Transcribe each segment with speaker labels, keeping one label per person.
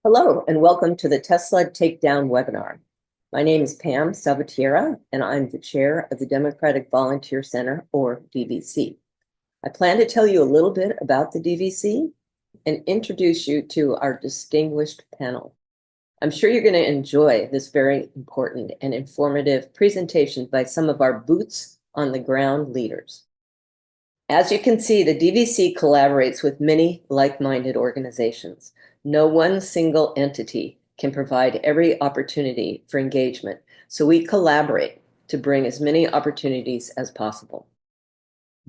Speaker 1: Hello, and welcome to the Tesla Takedown webinar. My name is Pam Salvatierra, and I'm the chair of the Democratic Volunteer Center, or DVC. I plan to tell you a little bit about the DVC and introduce you to our distinguished panel. I'm sure you're going to enjoy this very important and informative presentation by some of our boots on the ground leaders. As you can see, the DVC collaborates with many like-minded organizations. No one single entity can provide every opportunity for engagement, so we collaborate to bring as many opportunities as possible.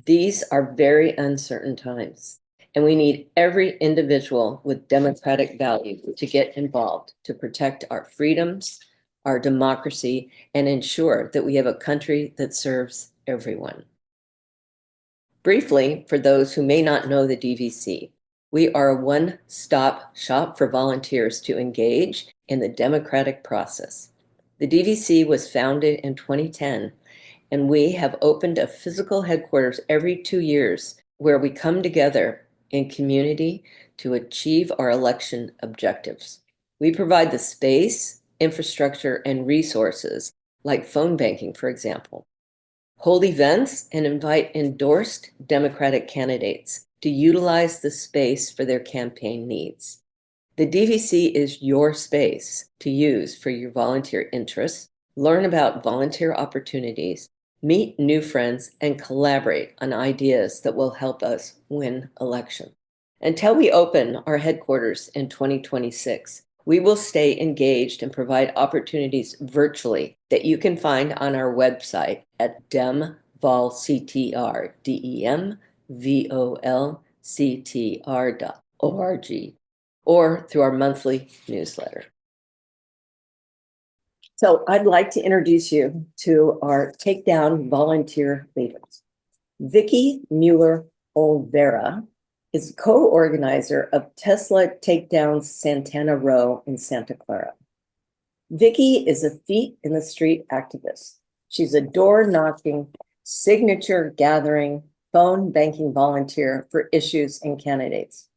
Speaker 1: These are very uncertain times, and we need every individual with democratic value to get involved to protect our freedoms, our democracy, and ensure that we have a country that serves everyone. Briefly, for those who may not know the DVC, we are a one-stop shop for volunteers to engage in the democratic process. The DVC was founded in 2010, and we have opened a physical headquarters every 2 years where we come together in community to achieve our election objectives. We provide the space, infrastructure, and resources, like phone banking, for example, hold events, and invite endorsed Democratic candidates to utilize the space for their campaign needs. The DVC is your space to use for your volunteer interests, learn about volunteer opportunities, meet new friends, and collaborate on ideas that will help us win elections. Until we open our headquarters in 2026, we will stay engaged and provide opportunities virtually that you can find on our website at demvolctr, DEMVOLCTR.org, or through our monthly newsletter. So I'd like to introduce you to our Takedown volunteer leaders. Vickie Mueller-Olvera is co-organizer of Tesla Takedown Santana Row in Santa Clara. Vickie is a feet in the street activist. She's a door-knocking, signature-gathering, phone banking volunteer for issues and candidates.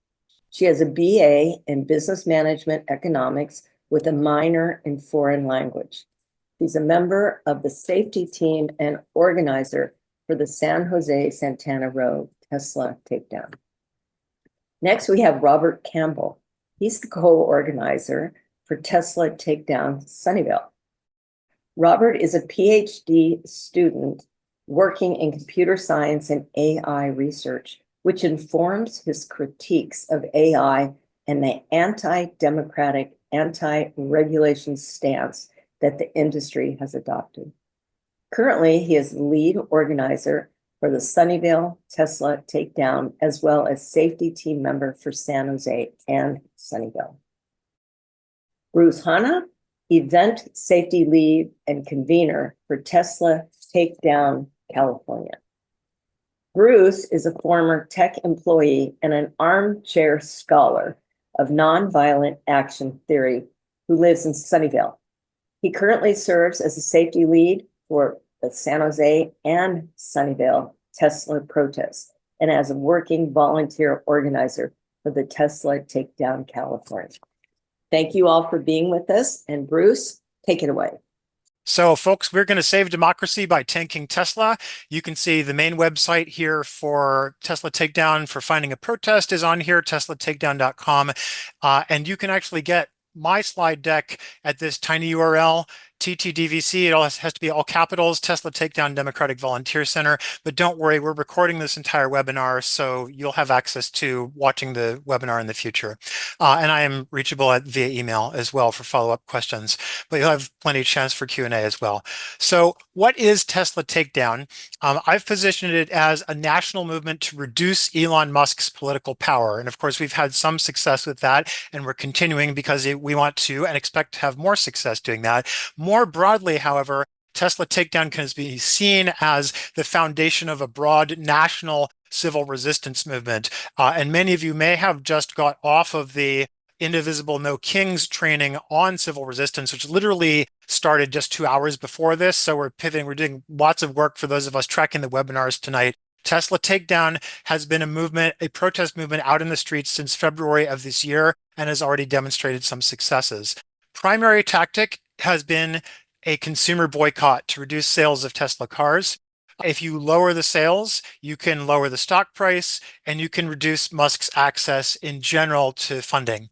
Speaker 1: She has a BA in Business Management Economics with a minor in foreign language. She's a member of the safety team and organizer for the San Jose Santana Row Tesla Takedown. Next, we have Robert Campbell. He's the co-organizer for Tesla Takedown Sunnyvale. Robert is a PhD student working in computer science and AI research, which informs his critiques of AI and the anti-democratic, anti-regulation stance that the industry has adopted. Currently, he is the lead organizer for the Sunnyvale Tesla Takedown, as well as safety team member for San Jose and Sunnyvale. Bruce Hanna, event safety lead and convener for Tesla Takedown, California. Bruce is a former tech employee and an armchair scholar of nonviolent action theory who lives in Sunnyvale. He currently serves as a safety lead for the San Jose and Sunnyvale Tesla protests and as a working volunteer organizer for the Tesla Takedown California. Thank you all for being with us, and Bruce, take it away.
Speaker 2: So folks, we're going to save democracy by tanking Tesla. You can see the main website here for Tesla Takedown for finding a protest is on here, teslatakedown.com. And you can actually get my slide deck at this tiny URL, TTDVC. It all has to be all capitals, Tesla Takedown Democratic Volunteer Center. But don't worry, we're recording this entire webinar, so you'll have access to watching the webinar in the future. And I am reachable via email as well for follow-up questions, but you'll have plenty of chance for Q&A as well. So what is Tesla Takedown? I've positioned it as a national movement to reduce Elon Musk's political power. And of course, we've had some success with that, and we're continuing because we want to and expect to have more success doing that. More broadly, however, Tesla Takedown can be seen as the foundation of a broad national civil resistance movement. And many of you may have just got off of the Indivisible No Kings training on civil resistance, which literally started just 2 hours before this. So we're pivoting, we're doing lots of work for those of us tracking the webinars tonight Tesla Takedown has been a movement, a protest movement out in the streets since February of this year and has already demonstrated some successes. Primary tactic has been a consumer boycott to reduce sales of Tesla cars. If you lower the sales, you can lower the stock price and you can reduce Musk's access in general to funding.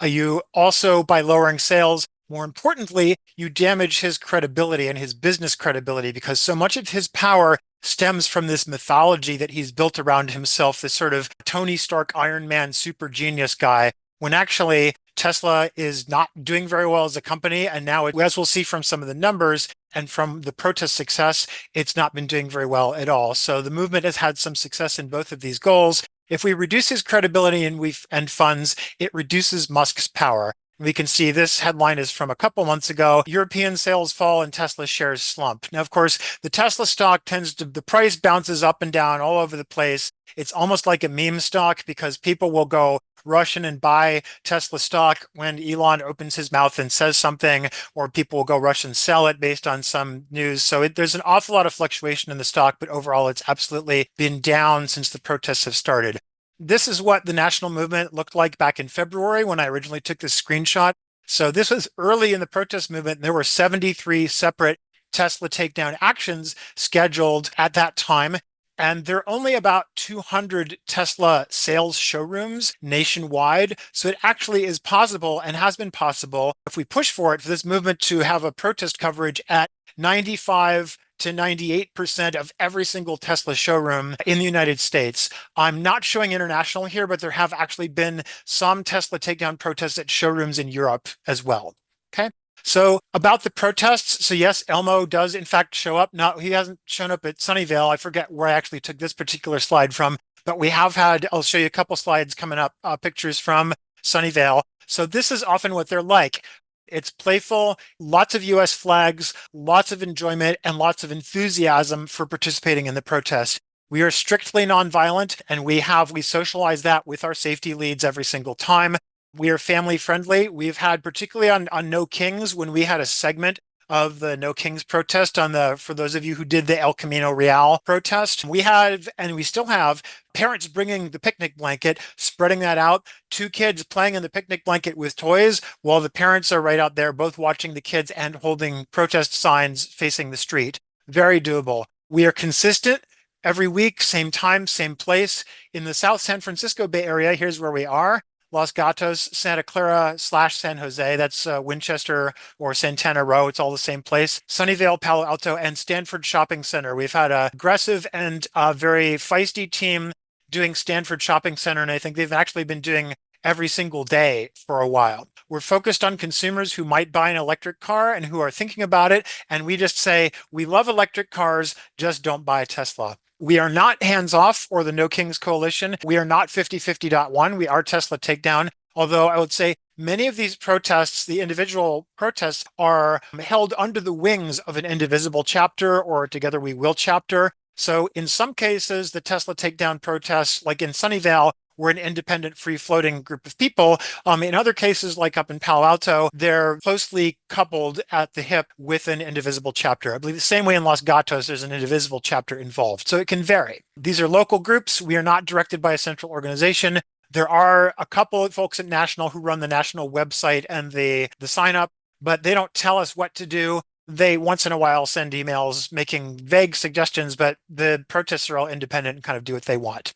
Speaker 2: You also, by lowering sales, more importantly, you damage his credibility and his business credibility because so much of his power stems from this mythology that he's built around himself, this sort of Tony Stark Iron Man super genius guy, when actually Tesla is not doing very well as a company. And now, as we'll see from some of the numbers and from the protest success, it's not been doing very well at all. So the movement has had some success in both of these goals. If we reduce his credibility and funds, it reduces Musk's power. We can see this headline is from a couple months ago. European sales fall and Tesla shares slump. Now, of course, the Tesla stock the price bounces up and down all over the place. It's almost like a meme stock because people will go rush in and buy Tesla stock when Elon opens his mouth and says something, or people will go rush and sell it based on some news. So there's an awful lot of fluctuation in the stock, but overall, it's absolutely been down since the protests have started. This is what the national movement looked like back in February when I originally took this screenshot. So this was early in the protest movement. There were 73 separate Tesla takedown actions scheduled at that time. And there are only about 200 Tesla sales showrooms nationwide. So it actually is possible and has been possible, if we push for it, for this movement to have a protest coverage at 95 to 98% of every single Tesla showroom in the United States. I'm not showing international here, but there have actually been some Tesla takedown protests at showrooms in Europe as well. Okay. So about the protests, so yes, Elmo does in fact show up. No, he hasn't shown up at Sunnyvale. I forget where I actually took this particular slide from, but we have had, I'll show you a couple slides coming up, pictures from Sunnyvale. So this is often what they're like. It's playful, lots of US flags, lots of enjoyment, and lots of enthusiasm for participating in the protest. We are strictly nonviolent, and we socialize that with our safety leads every single time. We are family friendly. We've had, particularly on No Kings, when we had a segment of the No Kings protest for those of you who did the El Camino Real protest, we have, and we still have, parents bringing the picnic blanket, spreading that out, two kids playing in the picnic blanket with toys while the parents are right out there, both watching the kids and holding protest signs facing the street. Very doable. We are consistent every week, same time, same place. In the South San Francisco Bay Area, here's where we are. Los Gatos, Santa Clara / San Jose. That's Winchester or Santana Row. It's all the same place. Sunnyvale, Palo Alto, and Stanford Shopping Center. We've had an aggressive and very feisty team doing Stanford Shopping Center, and I think they've actually been doing every single day for a while. We're focused on consumers who might buy an electric car and who are thinking about it, and we just say, we love electric cars, just don't buy a Tesla. We are not hands-off or the No Kings Coalition. We are not 50/50.1. We are Tesla Takedown. Although I would say many of these protests, the individual protests, are held under the wings of an indivisible chapter or Together We Will chapter. So in some cases, the Tesla Takedown protests, like in Sunnyvale, we're an independent, free-floating group of people. In other cases, like up in Palo Alto, they're closely coupled at the hip with an indivisible chapter. I believe the same way in Los Gatos, there's an indivisible chapter involved. So it can vary. These are local groups. We are not directed by a central organization. There are a couple of folks at National who run the National website and the sign up, but they don't tell us what to do. They once in a while send emails making vague suggestions, but the protests are all independent and kind of do what they want.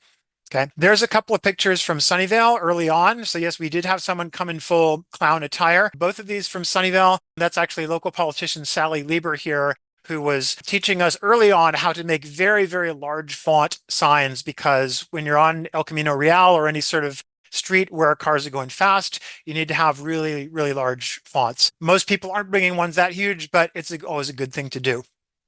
Speaker 2: Okay, there's a couple of pictures from Sunnyvale early on. So yes, we did have someone come in full clown attire. Both of these from Sunnyvale. That's actually local politician Sally Lieber here, who was teaching us early on how to make very, very large font signs, because when you're on El Camino Real or any sort of street where cars are going fast, you need to have really, really large fonts. Most people aren't bringing ones that huge, but it's always a good thing to do.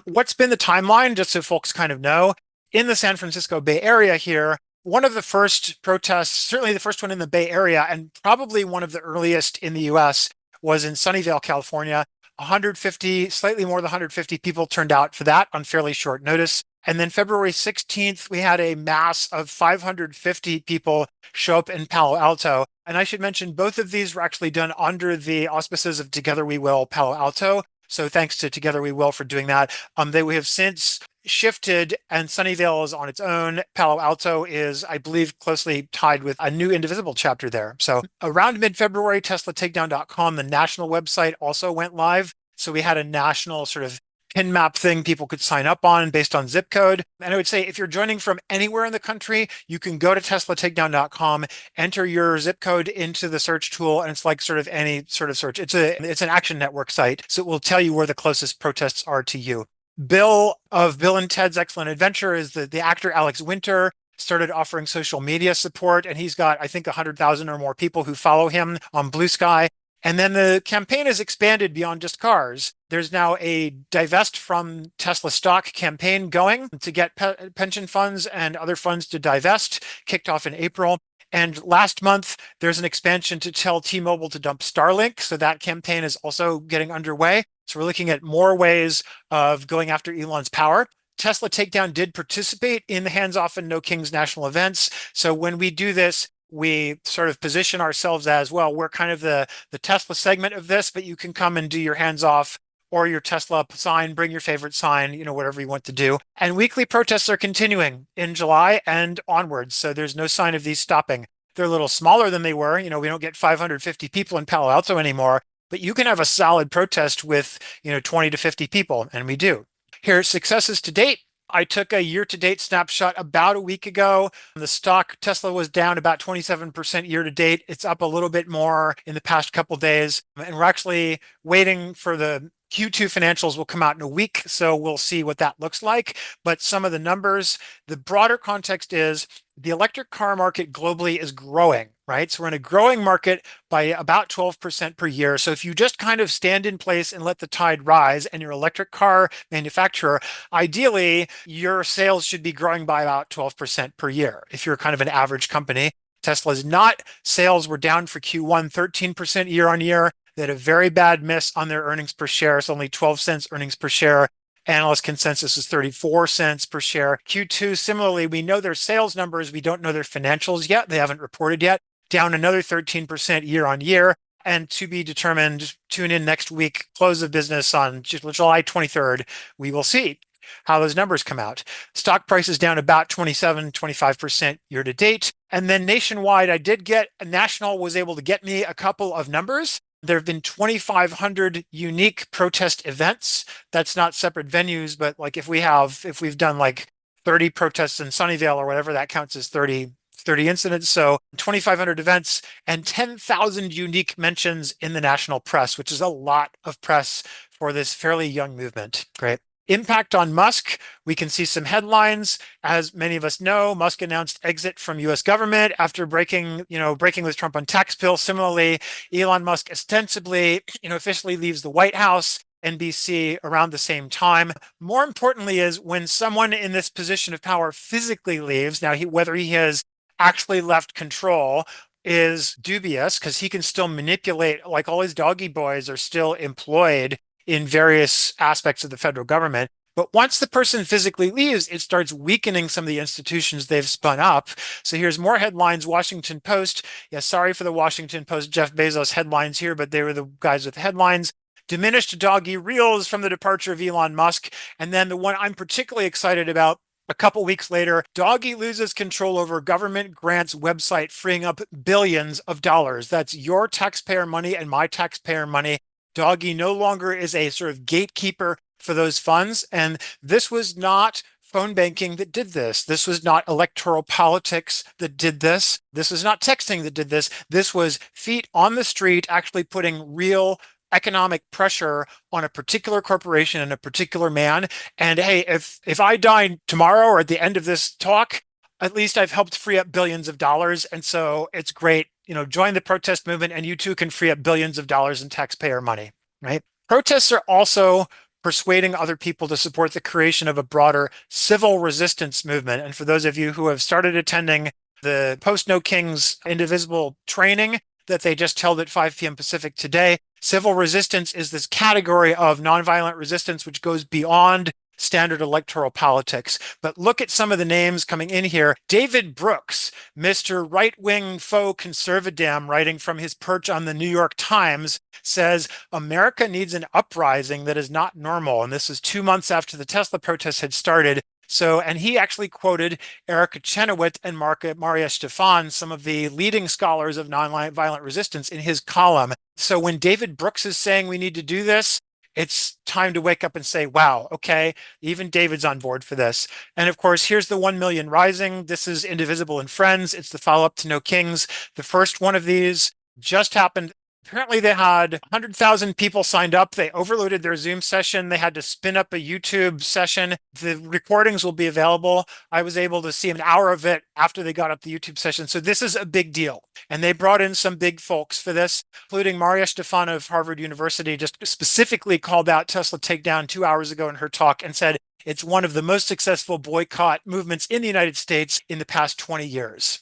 Speaker 2: What's been the timeline, just so folks kind of know? In the San Francisco Bay Area here, one of the first protests, certainly the first one in the Bay Area, and probably one of the earliest in the US, was in Sunnyvale, California. 150, slightly more than 150 people turned out for that on fairly short notice. And then February 16th, we had a mass of 550 people show up in Palo Alto. And I should mention both of these were actually done under the auspices of Together We Will Palo Alto. So thanks to Together We Will for doing that. We have since shifted and Sunnyvale is on its own. Palo Alto is, I believe, closely tied with a new Indivisible chapter there. So around mid-February, TeslaTakedown.com, the national website, also went live. So we had a national sort of pin map thing people could sign up on based on zip code. And I would say if you're joining from anywhere in the country, you can go to TeslaTakedown.com, enter your zip code into the search tool, and it's like sort of any sort of search. It's an Action Network site, so it will tell you where the closest protests are to you. Bill of Bill and Ted's Excellent Adventure is the actor Alex Winter started offering social media support, and he's got, I think, 100,000 or more people who follow him on Blue Sky. And then the campaign has expanded beyond just cars. There's now a divest from Tesla stock campaign going to get pension funds and other funds to divest, kicked off in April. And last month, there's an expansion to tell T-Mobile to dump Starlink. So that campaign is also getting underway. So we're looking at more ways of going after Elon's power. Tesla Takedown did participate in the Hands Off and No Kings national events. So when we do this, we sort of position ourselves as, well, we're kind of the Tesla segment of this, but you can come and do your hands off or your Tesla sign, bring your favorite sign, whatever you want to do. And weekly protests are continuing in July and onwards. So there's no sign of these stopping. They're a little smaller than they were. We don't get 550 people in Palo Alto anymore, but you can have a solid protest with, 20 to 50 people. And we do. Here are successes to date. I took a year-to-date snapshot about a week ago. The stock Tesla was down about 27% year-to-date. It's up a little bit more in the past couple of days. And we're actually waiting for the Q2 financials will come out in a week, so we'll see what that looks like. But some of the numbers, the broader context is the electric car market globally is growing, right? So we're in a growing market by about 12% per year. So if you just kind of stand in place and let the tide rise and you're an electric car manufacturer, ideally your sales should be growing by about 12% per year if you're kind of an average company. Tesla's not. Sales were down for Q1 13% year on year. They had a very bad miss on their earnings per share. It's only 12 cents earnings per share. Analyst consensus is 34 cents per share. Q2, similarly, we know their sales numbers. We don't know their financials yet. They haven't reported yet. Down another 13% year on year. And to be determined, tune in next week, close of business on July 23rd. We will see how those numbers come out. Stock price is down about 25% year to date. And then nationwide, National was able to get me a couple of numbers. There have been 2,500 unique protest events. That's not separate venues, but like if we've done like 30 protests in Sunnyvale or whatever, that counts as 30 incidents. So 2,500 events and 10,000 unique mentions in the national press, which is a lot of press for this fairly young movement. Great. Impact on Musk. We can see some headlines. As many of us know, Musk announced exit from US government after breaking with Trump on tax bill. Similarly, Elon Musk ostensibly, officially leaves the White House, NBC around the same time. More importantly is when someone in this position of power physically leaves, now whether he has actually left control is dubious because he can still manipulate, like all his doggy boys are still employed in various aspects of the federal government. But once the person physically leaves, it starts weakening some of the institutions they've spun up. So here's more headlines. Washington Post. Yeah, sorry for the Washington Post Jeff Bezos headlines here, but they were the guys with the headlines. Diminished doggy reels from the departure of Elon Musk. And then the one I'm particularly excited about, a couple weeks later, Doggy loses control over government grants website, freeing up billions of dollars. That's your taxpayer money and my taxpayer money. Doggy no longer is a sort of gatekeeper for those funds. And this was not phone banking that did this. This was not electoral politics that did this. This was not texting that did this. This was feet on the street, actually putting real economic pressure on a particular corporation and a particular man. And hey, if I die tomorrow or at the end of this talk, at least I've helped free up billions of dollars. And so it's great. Join the protest movement and you too can free up billions of dollars in taxpayer money, right? Protests are also persuading other people to support the creation of a broader civil resistance movement. And for those of you who have started attending the Post No Kings Indivisible training that they just held at 5 p.m. Pacific today, civil resistance is this category of nonviolent resistance which goes beyond standard electoral politics. But look at some of the names coming in here. David Brooks, Mr. Right-wing faux conservadam, writing from his perch on the New York Times, says America needs an uprising that is not normal. And this is 2 months after the Tesla protests had started. So, and he actually quoted Erica Chenoweth and Maria Stefan, some of the leading scholars of nonviolent resistance, in his column. So when David Brooks is saying we need to do this, it's time to wake up and say, wow, okay, even David's on board for this. And of course, here's the 1 Million Rising. This is Indivisible and Friends. It's the follow-up to No Kings. The first one of these just happened. Apparently they had 100,000 people signed up. They overloaded their Zoom session. They had to spin up a YouTube session. The recordings will be available. I was able to see an hour of it after they got up the YouTube session. So this is a big deal. And they brought in some big folks for this, including Maria Stefan of Harvard University, just specifically called out Tesla Takedown 2 hours ago in her talk and said it's one of the most successful boycott movements in the United States in the past 20 years.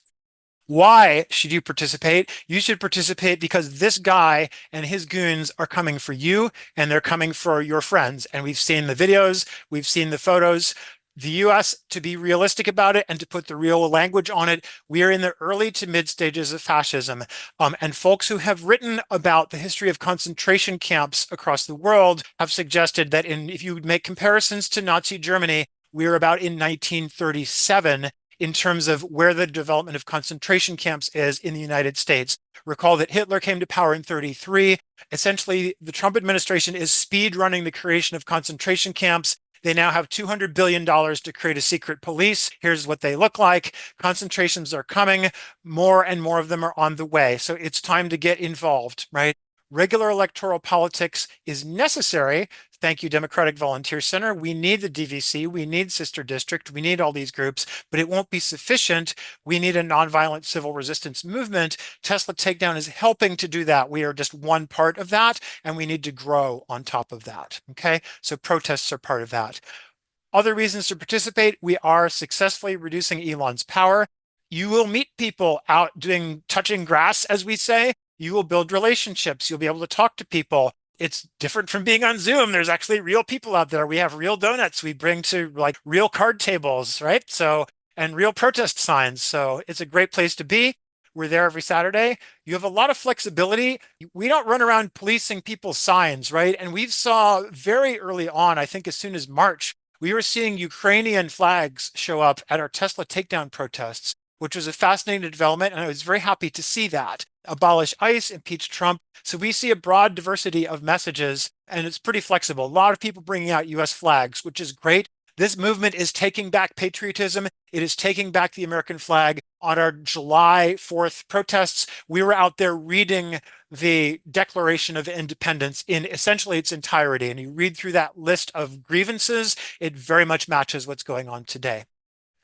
Speaker 2: Why should you participate? You should participate because this guy and his goons are coming for you and they're coming for your friends. And we've seen the videos, we've seen the photos. The US, to be realistic about it and to put the real language on it, we are in the early to mid stages of fascism. And folks who have written about the history of concentration camps across the world have suggested that if you make comparisons to Nazi Germany, we are about in 1937 in terms of where the development of concentration camps is in the United States. Recall that Hitler came to power in 1933. Essentially, the Trump administration is speed running the creation of concentration camps. They now have $200 billion to create a secret police. Here's what they look like. Concentrations are coming. More and more of them are on the way. So it's time to get involved, right? Regular electoral politics is necessary. Thank you, Democratic Volunteer Center. We need the DVC. We need Sister District. We need all these groups, but it won't be sufficient. We need a nonviolent civil resistance movement. Tesla Takedown is helping to do that. We are just one part of that, and we need to grow on top of that. Okay, so protests are part of that. Other reasons to participate: we are successfully reducing Elon's power. You will meet people out touching grass, as we say. You will build relationships. You'll be able to talk to people. It's different from being on Zoom. There's actually real people out there. We have real donuts we bring to like real card tables, right? So, and real protest signs. So it's a great place to be. We're there every Saturday. You have a lot of flexibility. We don't run around policing people's signs, right? And we saw very early on, I think as soon as March, we were seeing Ukrainian flags show up at our Tesla Takedown protests, which was a fascinating development. And I was very happy to see that. Abolish ICE, impeach Trump. So we see a broad diversity of messages, and it's pretty flexible. A lot of people bringing out US flags, which is great. This movement is taking back patriotism. It is taking back the American flag. On our July 4th protests, we were out there reading the Declaration of Independence in essentially its entirety. And you read through that list of grievances, it very much matches what's going on today.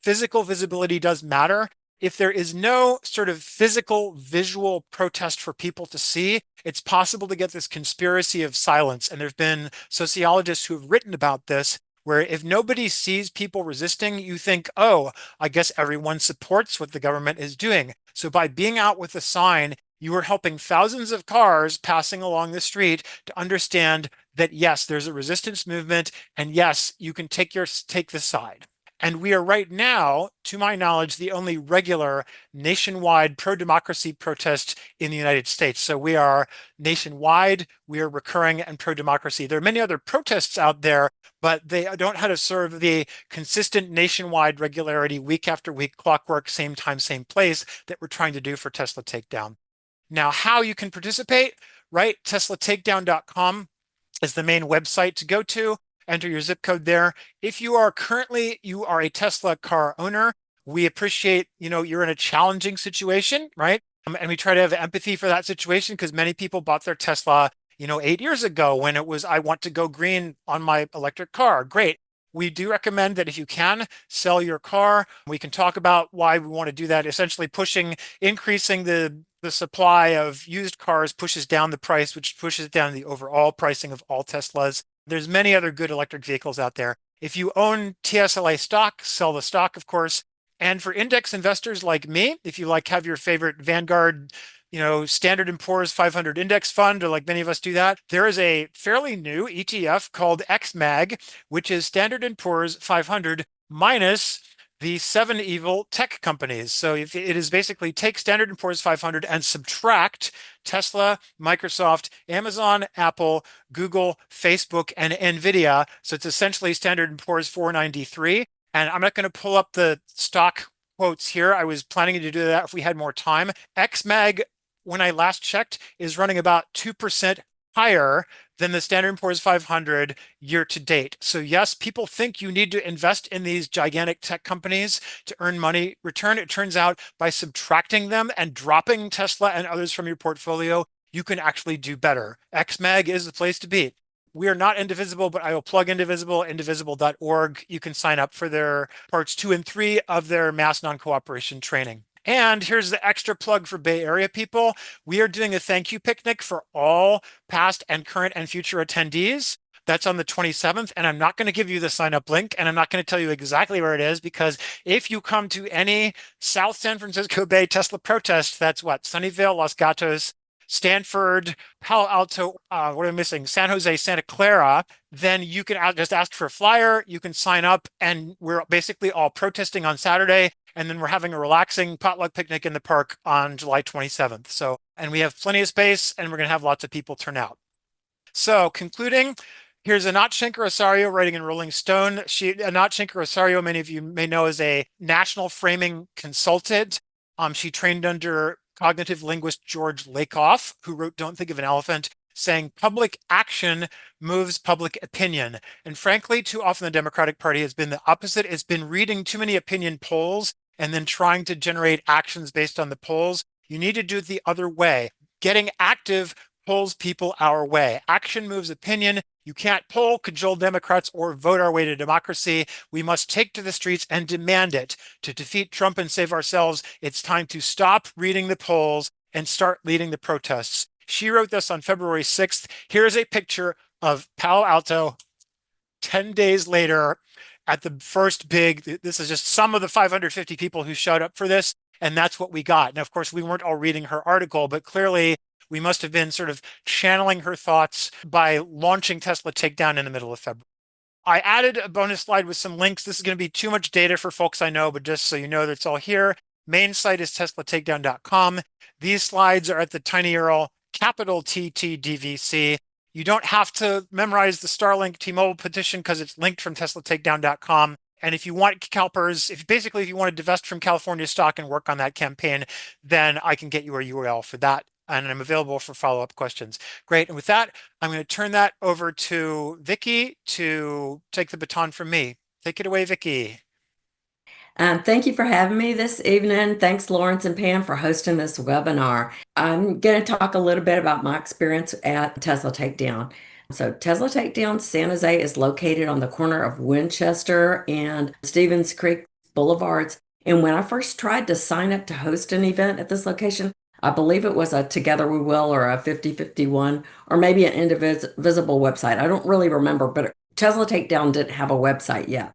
Speaker 2: Physical visibility does matter. If there is no sort of physical, visual protest for people to see, it's possible to get this conspiracy of silence. And there's been sociologists who have written about this, where if nobody sees people resisting, you think, oh, I guess everyone supports what the government is doing. So by being out with a sign, you are helping thousands of cars passing along the street to understand that, yes, there's a resistance movement, and yes, you can take the side. And we are right now, to my knowledge, the only regular nationwide pro-democracy protest in the United States. So we are nationwide, we are recurring and pro-democracy. There are many other protests out there, but they don't have to serve the consistent nationwide regularity, week after week, clockwork, same time, same place that we're trying to do for Tesla Takedown. Now, how you can participate, right? TeslaTakedown.com is the main website to go to. Enter your zip code there. If you are a Tesla car owner, we appreciate, you're in a challenging situation, right? And we try to have empathy for that situation because many people bought their Tesla, 8 years ago when it was, I want to go green on my electric car. Great. We do recommend that if you can, sell your car. We can talk about why we want to do that. Essentially increasing the supply of used cars pushes down the price, which pushes down the overall pricing of all Teslas. There's many other good electric vehicles out there. If you own TSLA stock, sell the stock, of course. And for index investors like me, if you have your favorite Vanguard Standard & Poor's 500 index fund, or like many of us do that. There is a fairly new ETF called XMAG, which is Standard & Poor's 500 minus the 7 evil tech companies. So if it is basically take Standard & Poor's 500 and subtract Tesla, Microsoft, Amazon, Apple, Google, Facebook, and Nvidia. So it's essentially Standard & Poor's 493. And I'm not going to pull up the stock quotes here. I was planning to do that if we had more time. XMAG, when I last checked, is running about 2% higher than the Standard & Poor's 500 year to date. So yes, people think you need to invest in these gigantic tech companies to earn money return. It turns out by subtracting them and dropping Tesla and others from your portfolio, you can actually do better. XMAG is the place to be. We are not Indivisible, but I will plug Indivisible, indivisible.org. You can sign up for their parts 2 and 3 of their mass non-cooperation training. And here's the extra plug for Bay Area people. We are doing a thank you picnic for all past and current and future attendees. That's on the 27th, and I'm not going to give you the sign up link, and I'm not going to tell you exactly where it is, because if you come to any South San Francisco Bay Tesla protest, that's what, Sunnyvale, Los Gatos, Stanford, Palo Alto, what am I missing? San Jose, Santa Clara, then you can just ask for a flyer, you can sign up, and we're basically all protesting on Saturday, and then we're having a relaxing potluck picnic in the park on July 27th. So, and we have plenty of space, and we're going to have lots of people turn out. So concluding, here's Anat Shankar-Osorio writing in Rolling Stone. Anat Shankar-Osorio, many of you may know, is a national framing consultant. She trained under cognitive linguist George Lakoff, who wrote Don't Think of an Elephant, saying public action moves public opinion. And frankly, too often the Democratic Party has been the opposite. It's been reading too many opinion polls and then trying to generate actions based on the polls. You need to do it the other way. Getting active pulls people our way. Action moves opinion. You can't poll, cajole Democrats, or vote our way to democracy. We must take to the streets and demand it. To defeat Trump and save ourselves, it's time to stop reading the polls and start leading the protests. She wrote this on February 6th. Here's a picture of Palo Alto 10 days later at the first big, this is just some of the 550 people who showed up for this, and that's what we got. Now, of course, we weren't all reading her article, but clearly we must have been sort of channeling her thoughts by launching Tesla Takedown in the middle of February. I added a bonus slide with some links. This is going to be too much data for folks I know, but just so you know that it's all here. Main site is teslatakedown.com. These slides are at the tinyurl capital TT DVC. You don't have to memorize the Starlink T-Mobile petition because it's linked from teslatakedown.com. And if you want CalPERS, if you want to divest from California stock and work on that campaign, then I can get you a URL for that. And I'm available for follow-up questions. Great. And with that, I'm going to turn that over to Vickie to take the baton from me. Take it away, Vickie.
Speaker 3: Thank you for having me this evening. Thanks, Lawrence and Pam, for hosting this webinar. I'm going to talk a little bit about my experience at Tesla Takedown. So Tesla Takedown San Jose is located on the corner of Winchester and Stevens Creek Boulevards. And when I first tried to sign up to host an event at this location, I believe it was a Together We Will or a 5051 or maybe an Indivisible website. I don't really remember, but Tesla Takedown didn't have a website yet.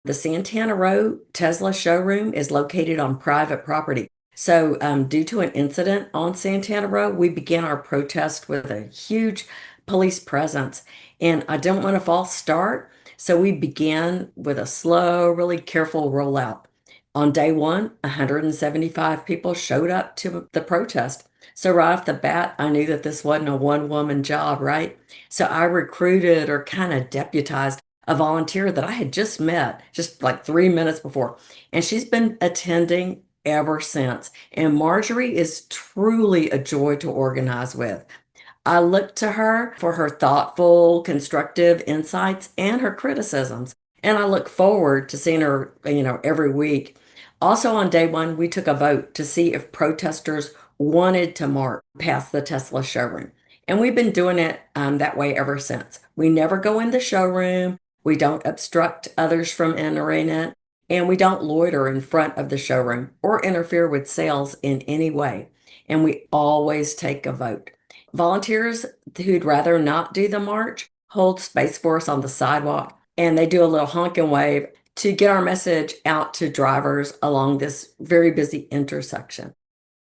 Speaker 3: The Santana Row Tesla showroom is located on private property. So due to an incident on Santana Row, we began our protest with a huge police presence. And I didn't want a false start, so we began with a slow, really careful rollout. On day one, 175 people showed up to the protest. So right off the bat, I knew that this wasn't a one-woman job, right? So I recruited or kind of deputized a volunteer that I had just met just like 3 minutes before. And she's been attending ever since. And Marjorie is truly a joy to organize with. I look to her for her thoughtful, constructive insights and her criticisms. And I look forward to seeing her, every week. Also on day one, we took a vote to see if protesters wanted to march past the Tesla showroom. And we've been doing it that way ever since. We never go in the showroom. We don't obstruct others from entering it. And we don't loiter in front of the showroom or interfere with sales in any way. And we always take a vote. Volunteers who'd rather not do the march hold space for us on the sidewalk, and they do a little honk and wave to get our message out to drivers along this very busy intersection.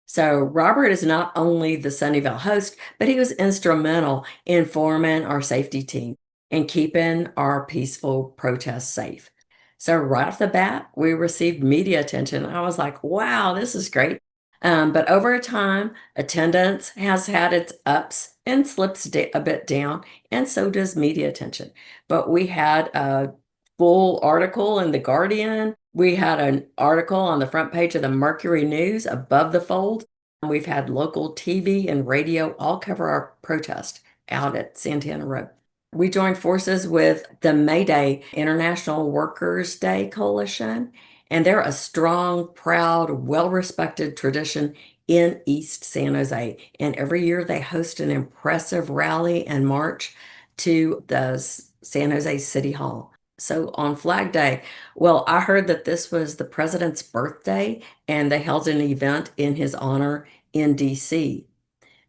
Speaker 3: So Robert is not only the Sunnyvale host, but he was instrumental in forming our safety team and keeping our peaceful protests safe. So right off the bat, we received media attention. I was like, wow, this is great. But over time, attendance has had its ups and slips a bit down, and so does media attention. But we had a full article in The Guardian. We had an article on the front page of the Mercury News above the fold. We've had local TV and radio all cover our protest out at Santana Row. We joined forces with the May Day International Workers' Day Coalition, and they're a strong, proud, well-respected tradition in East San Jose. And every year they host an impressive rally and march to the San Jose City Hall. So on Flag Day, well, I heard that this was the president's birthday and they held an event in his honor in DC.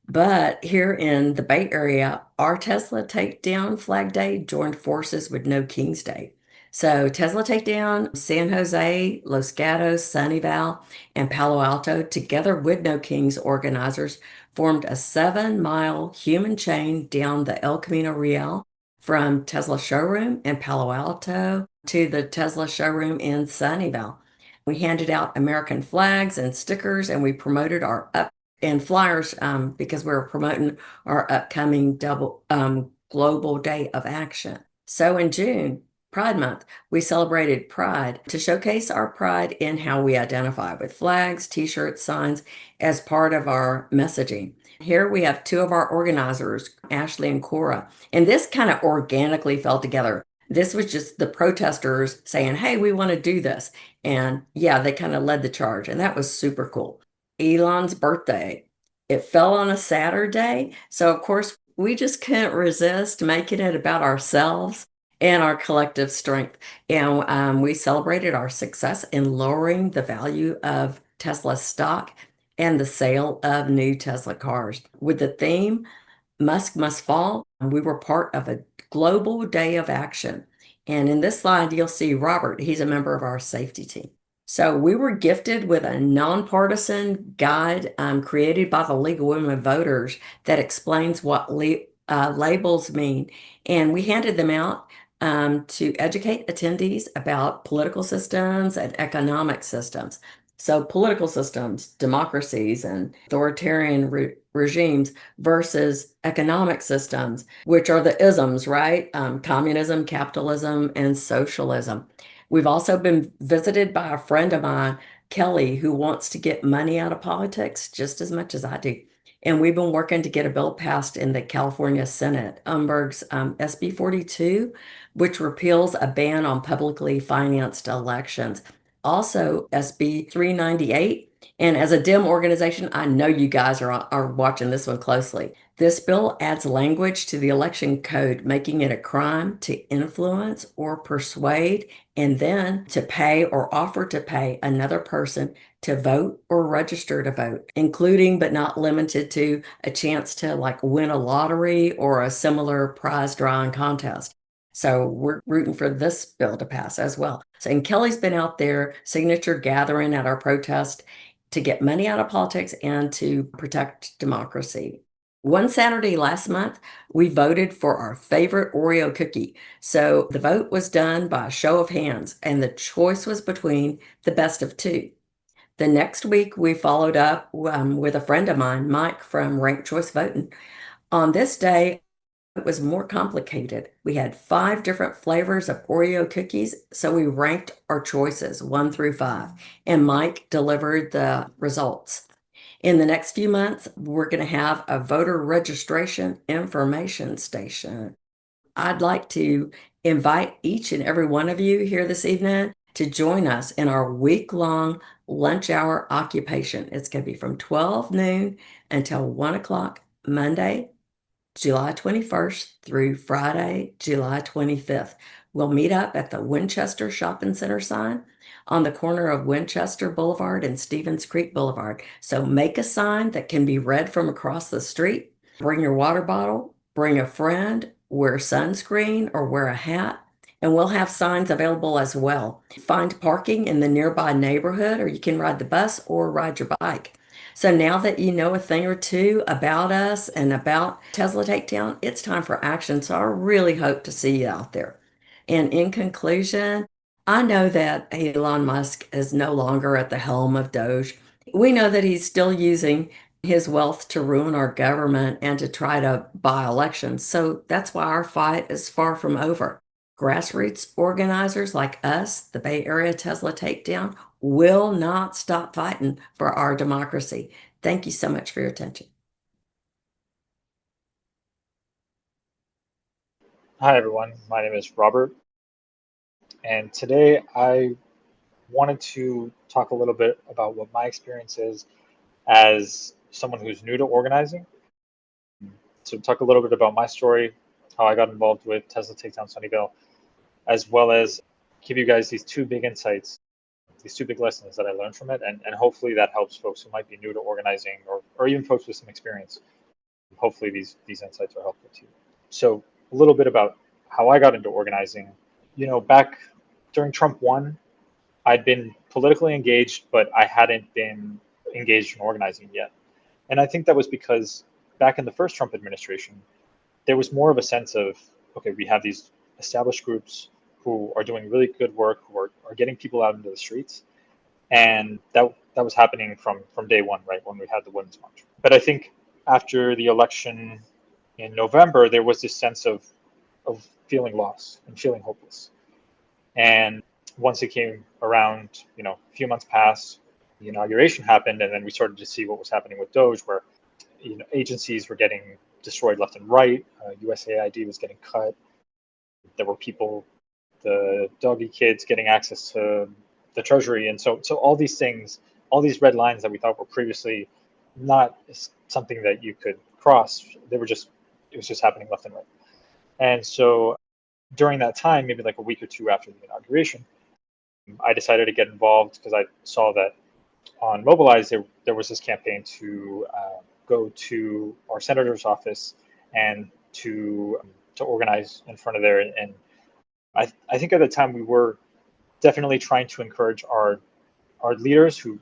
Speaker 3: But here in the Bay Area, our Tesla Takedown Flag Day joined forces with No Kings Day. So Tesla Takedown, San Jose, Los Gatos, Sunnyvale, and Palo Alto, together with No Kings organizers, formed a 7-mile human chain down the El Camino Real from Tesla showroom in Palo Alto to the Tesla showroom in Sunnyvale. We handed out American flags and stickers, and we promoted our and flyers because we were promoting our upcoming global day of action. So in June, Pride Month, we celebrated Pride to showcase our pride in how we identify with flags, t-shirts, signs as part of our messaging. Here we have two of our organizers, Ashley and Cora, and this kind of organically fell together. This was just the protesters saying, hey, we want to do this. And yeah, they kind of led the charge, and that was super cool. Elon's birthday. It fell on a Saturday. So, of course, we just couldn't resist making it about ourselves and our collective strength. And we celebrated our success in lowering the value of Tesla stock and the sale of new Tesla cars. With the theme, Musk must fall, we were part of a global day of action. And in this slide, you'll see Robert. He's a member of our safety team. So we were gifted with a nonpartisan guide created by the League of Women Voters that explains what labels mean. And we handed them out to educate attendees about political systems and economic systems. So political systems, democracies, and authoritarian regimes versus economic systems, which are the isms, right? Communism, capitalism, and socialism. We've also been visited by a friend of mine, Kelly, who wants to get money out of politics just as much as I do. And we've been working to get a bill passed in the California Senate, Umberg's SB 42, which repeals a ban on publicly financed elections. Also, SB 398. And as a Dem organization, I know you guys are watching this one closely. This bill adds language to the election code, making it a crime to influence or persuade, and then to pay or offer to pay another person to vote or register to vote, including but not limited to a chance to like win a lottery or a similar prize drawing contest. So we're rooting for this bill to pass as well. So, and Kelly's been out there signature gathering at our protest to get money out of politics and to protect democracy. One Saturday last month, we voted for our favorite Oreo cookie. So the vote was done by a show of hands, and the choice was between the best of two. The next week, we followed up with a friend of mine, Mike from Ranked Choice Voting. On this day, it was more complicated. We had 5 different flavors of Oreo cookies, so we ranked our choices 1 through 5, and Mike delivered the results. In the next few months, we're going to have a voter registration information station. I'd like to invite each and every one of you here this evening to join us in our week-long lunch hour occupation. It's going to be from 12 noon until 1 o'clock Monday, July 21st through Friday, July 25th. We'll meet up at the Winchester Shopping Center sign on the corner of Winchester Boulevard and Stevens Creek Boulevard. So make a sign that can be read from across the street. Bring your water bottle, bring a friend, wear sunscreen or wear a hat, and we'll have signs available as well. Find parking in the nearby neighborhood, or you can ride the bus or ride your bike. So now that you know a thing or two about us and about Tesla Takedown, it's time for action. So I really hope to see you out there. And in conclusion, I know that Elon Musk is no longer at the helm of DOGE. We know that he's still using his wealth to ruin our government and to try to buy elections. So that's why our fight is far from over. Grassroots organizers like us, the Bay Area Tesla Takedown, will not stop fighting for our democracy. Thank you so much for your attention.
Speaker 4: Hi, everyone. My name is Robert, and today I wanted to talk a little bit about what my experience is as someone who's new to organizing. So, talk a little bit about my story, how I got involved with Tesla Takedown Sunnyvale, as well as give you guys these two big insights, these two big lessons that I learned from it, and hopefully that helps folks who might be new to organizing or even folks with some experience. Hopefully, these insights are helpful to you. So, a little bit about how I got into organizing. Back during Trump 1, I'd been politically engaged, but I hadn't been engaged in organizing yet. And I think that was because back in the first Trump administration, there was more of a sense of, okay, we have these established groups who are doing really good work, who are getting people out into the streets. And that was happening from day one, right, when we had the Women's March. But I think after the election in November, there was this sense of feeling lost and feeling hopeless. And once it came around, a few months passed, the inauguration happened, and then we started to see what was happening with DOGE, where agencies were getting destroyed left and right. USAID was getting cut. There were people, the doggy kids, getting access to the Treasury, and so all these things, all these red lines that we thought were previously not something that you could cross, it was just happening left and right. And so during that time, maybe like a week or two after the inauguration, I decided to get involved because I saw that on Mobilize, there was this campaign to go to our senator's office and to organize in front of there. And I think at the time we were definitely trying to encourage our leaders who,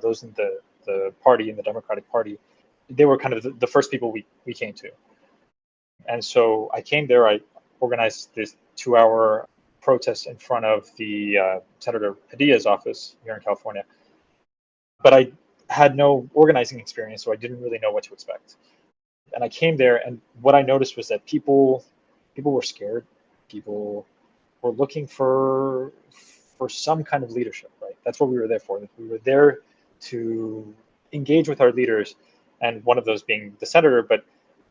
Speaker 4: those in the party, in the Democratic Party, they were kind of the first people we came to. And so I came there, I organized this 2-hour protest in front of the Senator Padilla's office here in California. But I had no organizing experience, so I didn't really know what to expect. And I came there, and what I noticed was that people were scared. People were looking for some kind of leadership, right? That's what we were there for. We were there to engage with our leaders, and one of those being the senator. But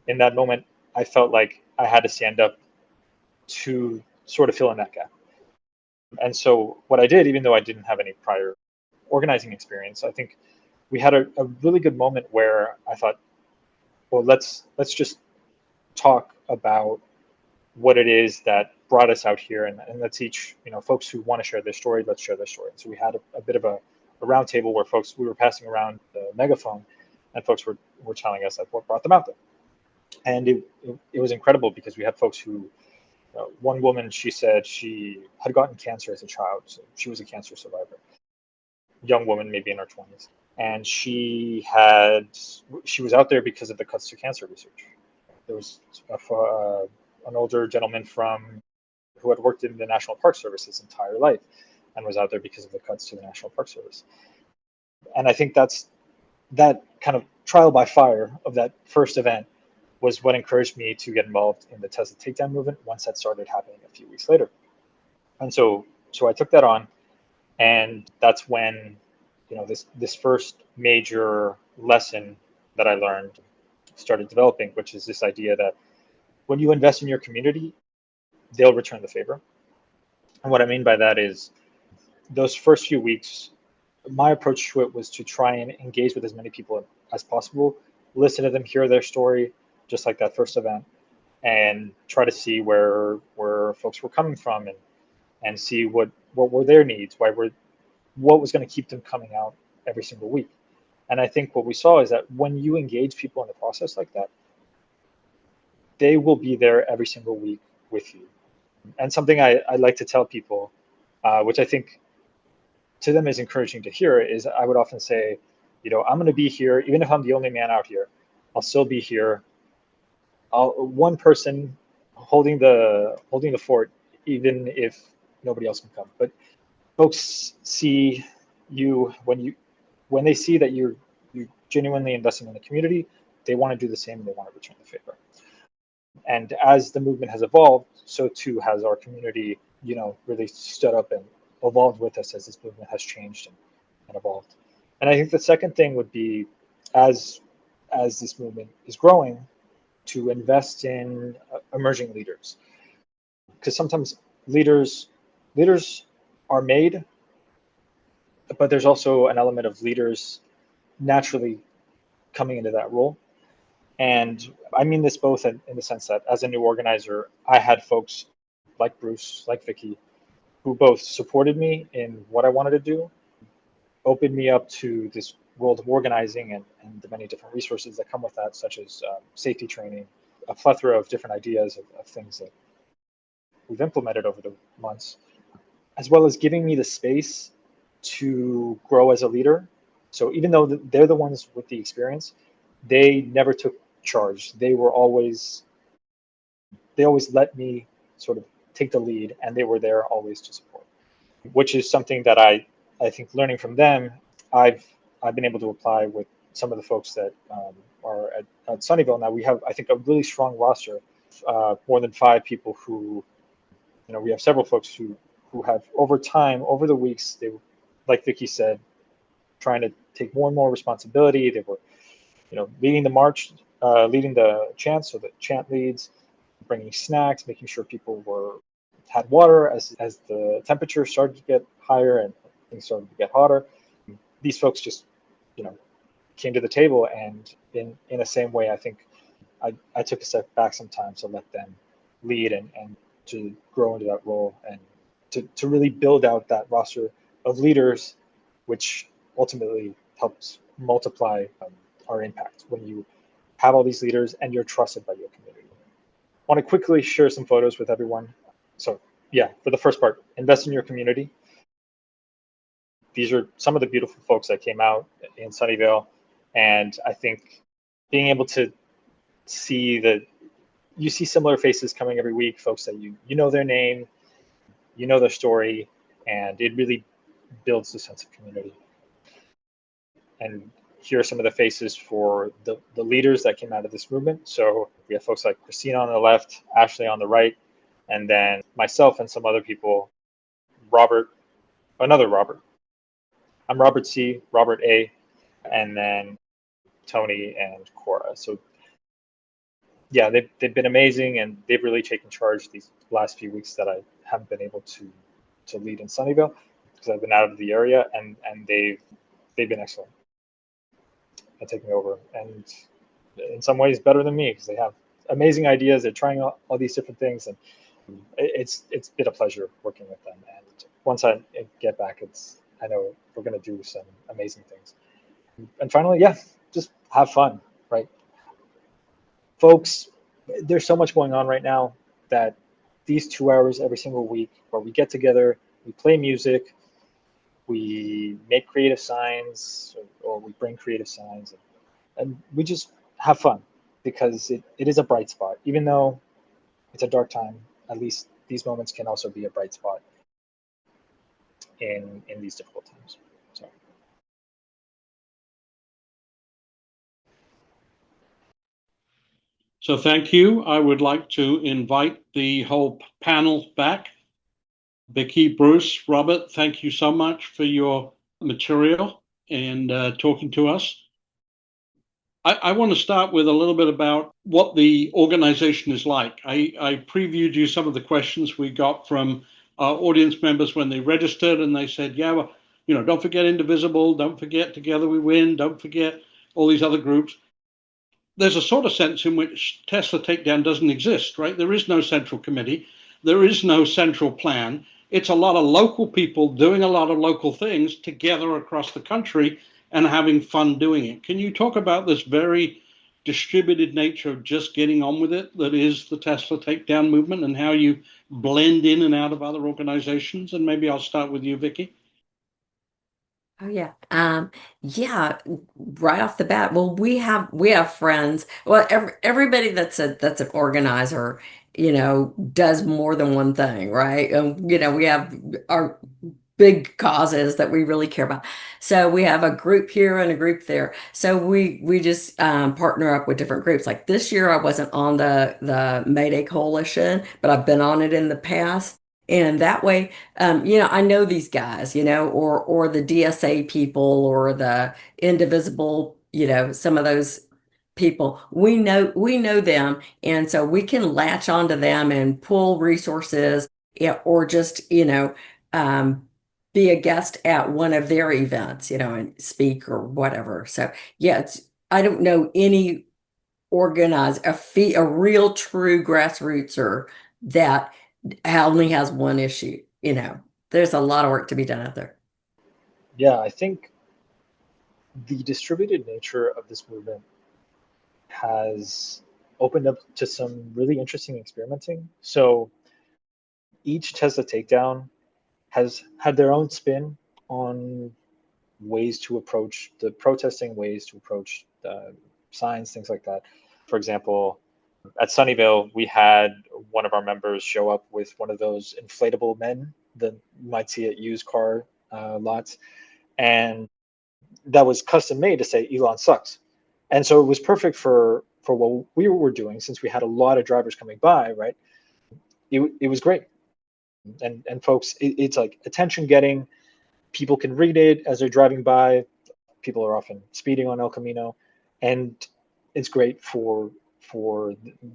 Speaker 4: in that moment, I felt like I had to stand up to sort of fill in that gap. And so what I did, even though I didn't have any prior organizing experience, I think we had a really good moment where I thought, well, let's just talk about what it is that brought us out here, and let's each, folks who want to share their story, let's share their story. And so we had a bit of a round table where we were passing around the megaphone, and folks were telling us like what brought them out there. And it was incredible because we had folks who, one woman, she said she had gotten cancer as a child, so she was a cancer survivor, young woman, maybe in her 20s, and she was out there because of the cuts to cancer research. There was an older gentleman who had worked in the National Park Service his entire life and was out there because of the cuts to the National Park Service. And I think that kind of trial by fire of that first event was what encouraged me to get involved in the Tesla Takedown movement once that started happening a few weeks later. And so I took that on, and that's when, this first major lesson that I learned started developing, which is this idea that when you invest in your community, they'll return the favor. And what I mean by that is those first few weeks, my approach to it was to try and engage with as many people as possible, listen to them, hear their story, just like that first event, and try to see where folks were coming from and see what were their needs, what was going to keep them coming out every single week. And I think what we saw is that when you engage people in the process like that, they will be there every single week with you. And something I like to tell people, which I think to them is encouraging to hear, is I would often say, I'm going to be here, even if I'm the only man out here, I'll still be here. One person holding the fort, even if nobody else can come. But folks see you when they see that you're genuinely investing in the community, they want to do the same and they want to return the favor. And as the movement has evolved, so too has our community, really stood up and evolved with us as this movement has changed and evolved. And I think the second thing would be, as this movement is growing, to invest in emerging leaders, because sometimes leaders are made, but there's also an element of leaders naturally coming into that role. And I mean this both in the sense that as a new organizer, I had folks like Bruce, like Vickie, who both supported me in what I wanted to do, opened me up to this world of organizing and the many different resources that come with that, such as safety training, a plethora of different ideas of things that we've implemented over the months, as well as giving me the space to grow as a leader. So even though they're the ones with the experience, they never took charge. They always let me sort of take the lead, and they were there always to support, which is something that I think learning from them, I've been able to apply with some of the folks that are at Sunnyvale. Now we have, I think, a really strong roster, more than 5 people who, we have several folks who have over time, over the weeks, they, like Vickie said, trying to take more and more responsibility. They were, leading the march, leading the chant, so the chant leads, bringing snacks, making sure people had water as the temperature started to get higher and things started to get hotter. These folks just, came to the table, and in the same way, I think I took a step back sometimes to let them lead and to grow into that role and to really build out that roster of leaders, which ultimately helps multiply our impact when you have all these leaders and you're trusted by your community. I want to quickly share some photos with everyone. So yeah, for the first part, invest in your community. These are some of the beautiful folks that came out in Sunnyvale. And I think being able to see you see similar faces coming every week, folks that you know their name, you know their story, and it really builds the sense of community. And here are some of the faces for the leaders that came out of this movement. So we have folks like Christina on the left, Ashley on the right, and then myself and some other people, another Robert. I'm Robert C, Robert A, and then Tony and Cora. So yeah, they've been amazing, and they've really taken charge these last few weeks that I haven't been able to lead in Sunnyvale because I've been out of the area, and they've been excellent at taking over, and in some ways better than me because they have amazing ideas. They're trying all these different things, and it's been a pleasure working with them. And once I get back, I know we're going to do some amazing things. And finally, yeah, just have fun, right? Folks, there's so much going on right now that these 2 hours every single week where we get together, we play music, we make creative signs, or we bring creative signs, and we just have fun because it is a bright spot. Even though it's a dark time, at least these moments can also be a bright spot in these difficult times.
Speaker 5: So thank you. I would like to invite the whole panel back. Vickie, Bruce, Robert, thank you so much for your material and talking to us. I want to start with a little bit about what the organization is like. I previewed you some of the questions we got from our audience members when they registered, and they said, yeah, well, don't forget Indivisible, don't forget Together We Win, don't forget all these other groups. There's a sort of sense in which Tesla Takedown doesn't exist, right? There is no central committee. There is no central plan. It's a lot of local people doing a lot of local things together across the country and having fun doing it. Can you talk about this very distributed nature of just getting on with it that is the Tesla Takedown movement, and how you blend in and out of other organizations? And maybe I'll start with you, Vickie.
Speaker 3: Oh yeah. Yeah, right off the bat. Well, we have friends. Well, everybody that's an organizer, does more than one thing, right? We have our big causes that we really care about. So we have a group here and a group there. So we just partner up with different groups. Like this year, I wasn't on the Mayday Coalition, but I've been on it in the past. And that way, I know these guys, or the DSA people or the Indivisible, some of those people. We know them, and so we can latch onto them and pull resources, yeah, or just, be a guest at one of their events, and speak or whatever. So yeah, I don't know any organized a real true grassrootser that only has one issue. There's a lot of work to be done out there.
Speaker 4: Yeah, I think the distributed nature of this movement has opened up to some really interesting experimenting. So each Tesla takedown has had their own spin on ways to approach the protesting, ways to approach the signs, things like that. For example, at Sunnyvale, we had one of our members show up with one of those inflatable men that you might see at used car lots, and that was custom made to say Elon sucks. And so it was perfect for what we were doing, since we had a lot of drivers coming by, right? It was great. And folks, it's like attention getting. People can read it as they're driving by. People are often speeding on El Camino, and it's great for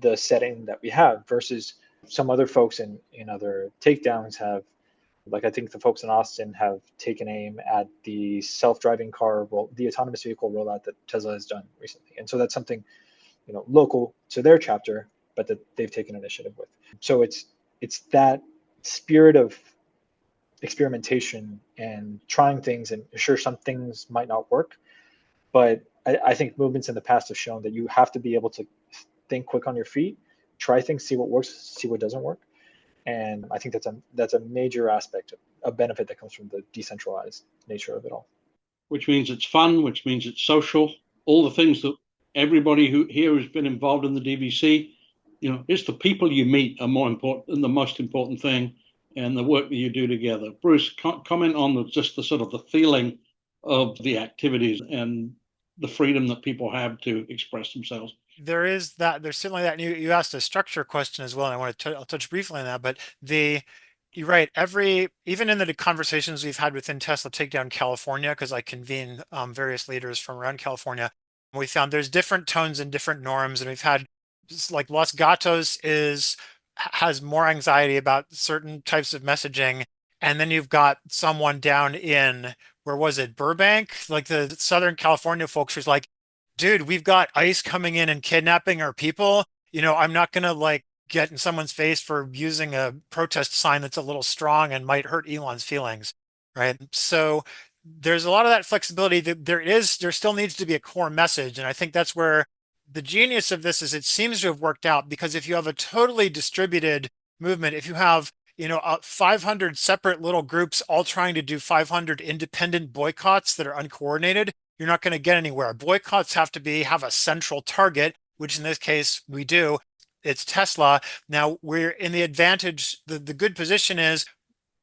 Speaker 4: the setting that we have, versus some other folks in other takedowns have, like I think the folks in Austin have taken aim at the self-driving car, the autonomous vehicle rollout that Tesla has done recently. And so that's something, local to their chapter, but that they've taken initiative with. So it's that spirit of experimentation and trying things, and sure, some things might not work, but I think movements in the past have shown that you have to be able to think quick on your feet, try things, see what works, see what doesn't work. And I think that's a major aspect, a benefit that comes from the decentralized nature of it all.
Speaker 5: Which means it's fun, which means it's social, all the things that everybody who here has been involved in the DVC, it's the people you meet are more important than the most important thing, and the work that you do together. Bruce, comment on just the sort of the feeling of the activities and the freedom that people have to express themselves.
Speaker 2: There's certainly that. And you asked a structure question as well, and I'll touch briefly on that. But you're right. Even in the conversations we've had within Tesla Takedown California, because I convene various leaders from around California, we found there's different tones and different norms, and we've had like Los Gatos has more anxiety about certain types of messaging, and then you've got someone down in, where was it, Burbank, like the Southern California folks who's like, dude, we've got ICE coming in and kidnapping our people. I'm not gonna like get in someone's face for using a protest sign that's a little strong and might hurt Elon's feelings, right? So there's a lot of that flexibility. That there still needs to be a core message, and I think that's where the genius of this is. It seems to have worked out, because if you have a totally distributed movement, if you have 500 separate little groups all trying to do 500 independent boycotts that are uncoordinated, you're not going to get anywhere. Boycotts have a central target, which in this case we do. It's Tesla. Now we're in the advantage. The good position is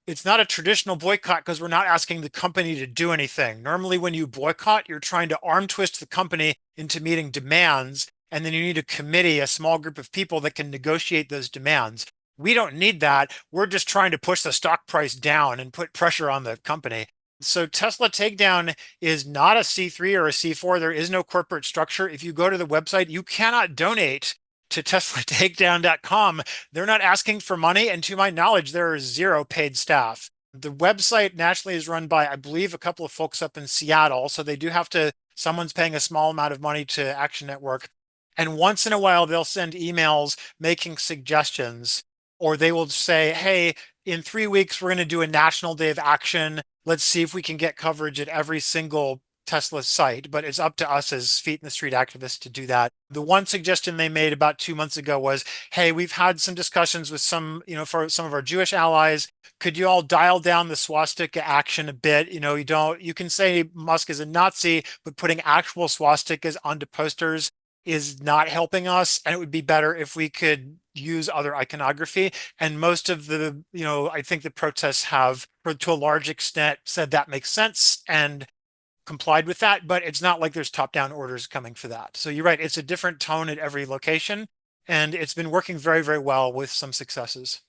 Speaker 2: it's not a traditional boycott, because we're not asking the company to do anything. Normally when you boycott, you're trying to arm twist the company into meeting demands, and then you need a committee, a small group of people that can negotiate those demands. We don't need that. We're just trying to push the stock price down and put pressure on the company. So Tesla Takedown is not a C3 or a C4. There is no corporate structure. If you go to the website, you cannot donate to TeslaTakedown.com. They're not asking for money, and to my knowledge, there are 0 paid staff. The website nationally is run by, I believe, a couple of folks up in Seattle. So they do have someone's paying a small amount of money to Action Network. And once in a while, they'll send emails making suggestions, or they will say, hey, in 3 weeks, we're going to do a national day of action. Let's see if we can get coverage at every single Tesla's site, but it's up to us as feet in the street activists to do that. The one suggestion they made about 2 months ago was, hey, we've had some discussions with some, for some of our Jewish allies. Could you all dial down the swastika action a bit? You can say Musk is a Nazi, but putting actual swastikas onto posters is not helping us. And it would be better if we could use other iconography. And most of the, I think the protests have, to a large extent, said that makes sense and complied with that, but it's not like there's top-down orders coming for that. So you're right, it's a different tone at every location, and it's been working very, very well with some successes.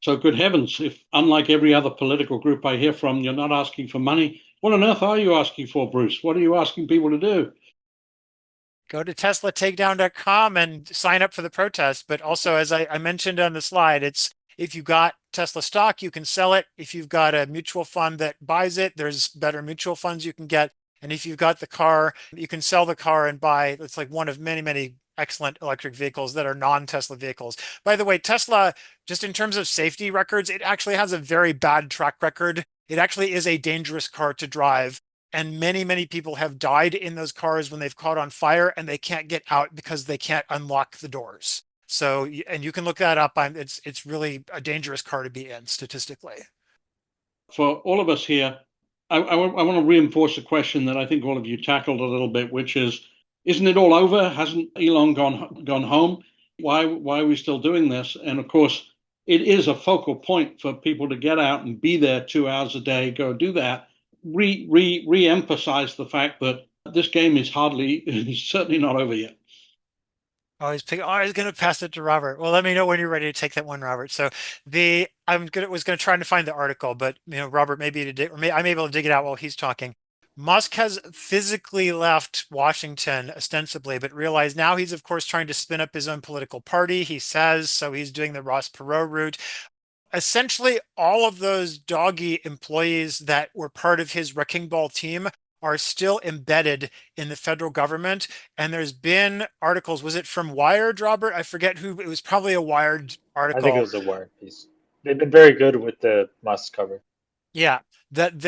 Speaker 5: So good heavens, if unlike every other political group I hear from, you're not asking for money, what on earth are you asking for, Bruce? What are you asking people to do?
Speaker 2: Go to TeslaTakedown.com and sign up for the protest. But also, as I mentioned on the slide, it's if you got Tesla stock, you can sell it. If you've got a mutual fund that buys it, there's better mutual funds you can get. And if you've got the car, you can sell the car and buy, it's like one of many, many excellent electric vehicles that are non-Tesla vehicles. By the way, Tesla, just in terms of safety records, it actually has a very bad track record. It actually is a dangerous car to drive. And many, many people have died in those cars when they've caught on fire and they can't get out because they can't unlock the doors. So, and you can look that up. It's really a dangerous car to be in statistically.
Speaker 5: For all of us here, I want to reinforce a question that I think all of you tackled a little bit, which is, isn't it all over? Hasn't Elon gone home? Why are we still doing this? And of course, it is a focal point for people to get out and be there 2 hours a day, go do that. Re-emphasize the fact that this game is certainly not over yet.
Speaker 2: Oh, he's going to pass it to Robert. Well, let me know when you're ready to take that one, Robert. So I was going to try to find the article, but Robert, maybe I'm able to dig it out while he's talking. Musk has physically left Washington ostensibly, but realized now he's of course trying to spin up his own political party. He says so. He's doing the Ross Perot route. Essentially, all of those DOGE employees that were part of his wrecking ball team are still embedded in the federal government. And there's been articles, was it from Wired, Robert? I forget who, it was probably a Wired article.
Speaker 4: I think it was a Wired piece. They've been very good with the Musk cover.
Speaker 2: Yeah, that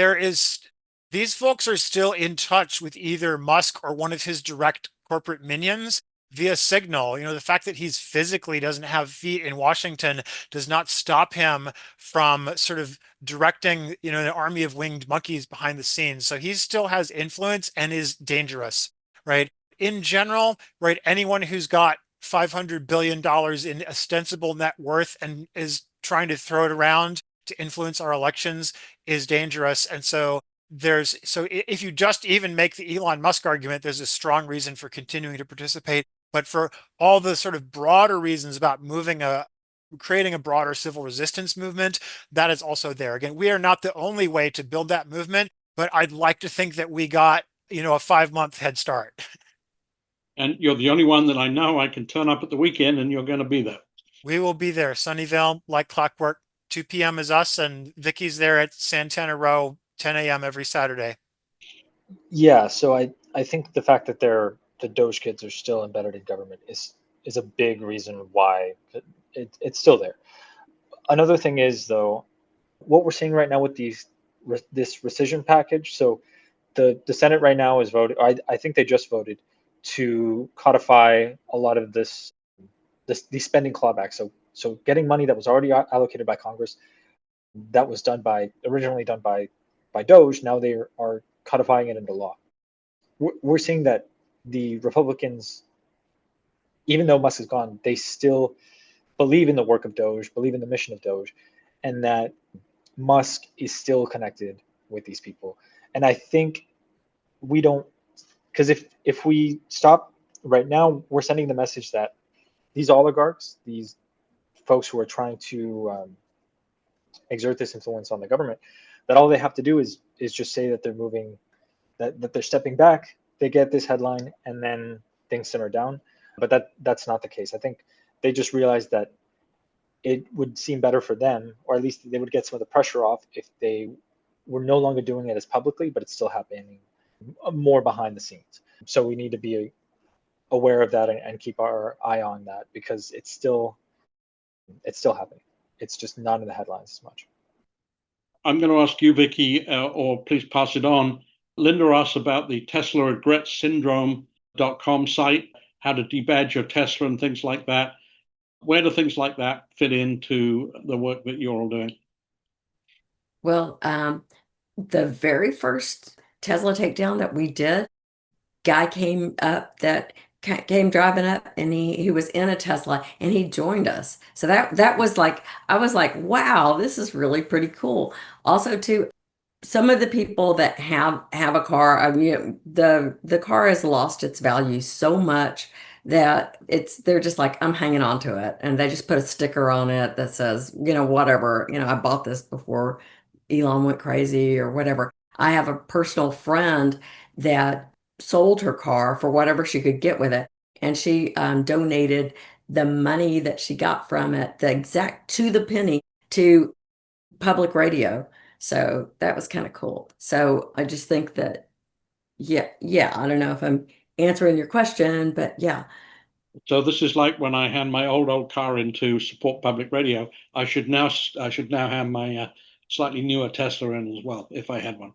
Speaker 2: these folks are still in touch with either Musk or one of his direct corporate minions via Signal. The fact that he's physically doesn't have feet in Washington does not stop him from sort of directing, an army of winged monkeys behind the scenes. So he still has influence and is dangerous, right? In general, right, anyone who's got $500 billion in ostensible net worth and is trying to throw it around to influence our elections is dangerous. And so if you just even make the Elon Musk argument, there's a strong reason for continuing to participate. But for all the sort of broader reasons about creating a broader civil resistance movement, that is also there. Again, we are not the only way to build that movement, but I'd like to think that we got, a 5-month head start.
Speaker 5: And you're the only one that I know I can turn up at the weekend and you're going to be there.
Speaker 2: We will be there. Sunnyvale, like clockwork, 2 p.m. is us, and Vickie's there at Santana Row, 10 a.m. every Saturday.
Speaker 4: Yeah, so I think the fact that the DOGE kids are still embedded in government is a big reason why it's still there. Another thing is, though, what we're seeing right now with this rescission package. So the Senate right now is voted. I think they just voted to codify a lot of these spending clawbacks. So getting money that was already allocated by Congress, that was originally done by DOGE. Now they are codifying it into law. We're seeing that the Republicans, even though Musk is gone, they still believe in the work of DOGE, believe in the mission of DOGE, and that Musk is still connected with these people. And I think we don't, because if we stop right now, we're sending the message that these oligarchs, these folks who are trying to exert this influence on the government, that all they have to do is just say that they're moving, that they're stepping back, they get this headline, and then things simmer down. But that's not the case. I think they just realized that it would seem better for them, or at least they would get some of the pressure off if they were no longer doing it as publicly, but it's still happening more behind the scenes. So we need to be aware of that and keep our eye on that, because it's still happening. It's just not in the headlines as much.
Speaker 5: I'm going to ask you, Vickie, or please pass it on. Linda asked about the Tesla Regret Syndrome.com site, how to debadge your Tesla and things like that. Where do things like that fit into the work that you're all doing?
Speaker 3: Well, the very first Tesla takedown that we did, guy came up that came driving up, and he was in a Tesla, and he joined us. So that was like, I was like, wow, this is really pretty cool. Also, too, some of the people that have a car, I mean, the car has lost its value so much that they're just like, I'm hanging on to it, and they just put a sticker on it that says, whatever, I bought this before Elon went crazy or whatever. I have a personal friend that sold her car for whatever she could get with it, and she donated the money that she got from it, the exact to the penny, to public radio. So that was kind of cool. So I just think that, yeah, I don't know if I'm answering your question, but yeah.
Speaker 5: So this is like when I hand my old car in to support public radio. I should now hand my slightly newer Tesla in as well, if I had one.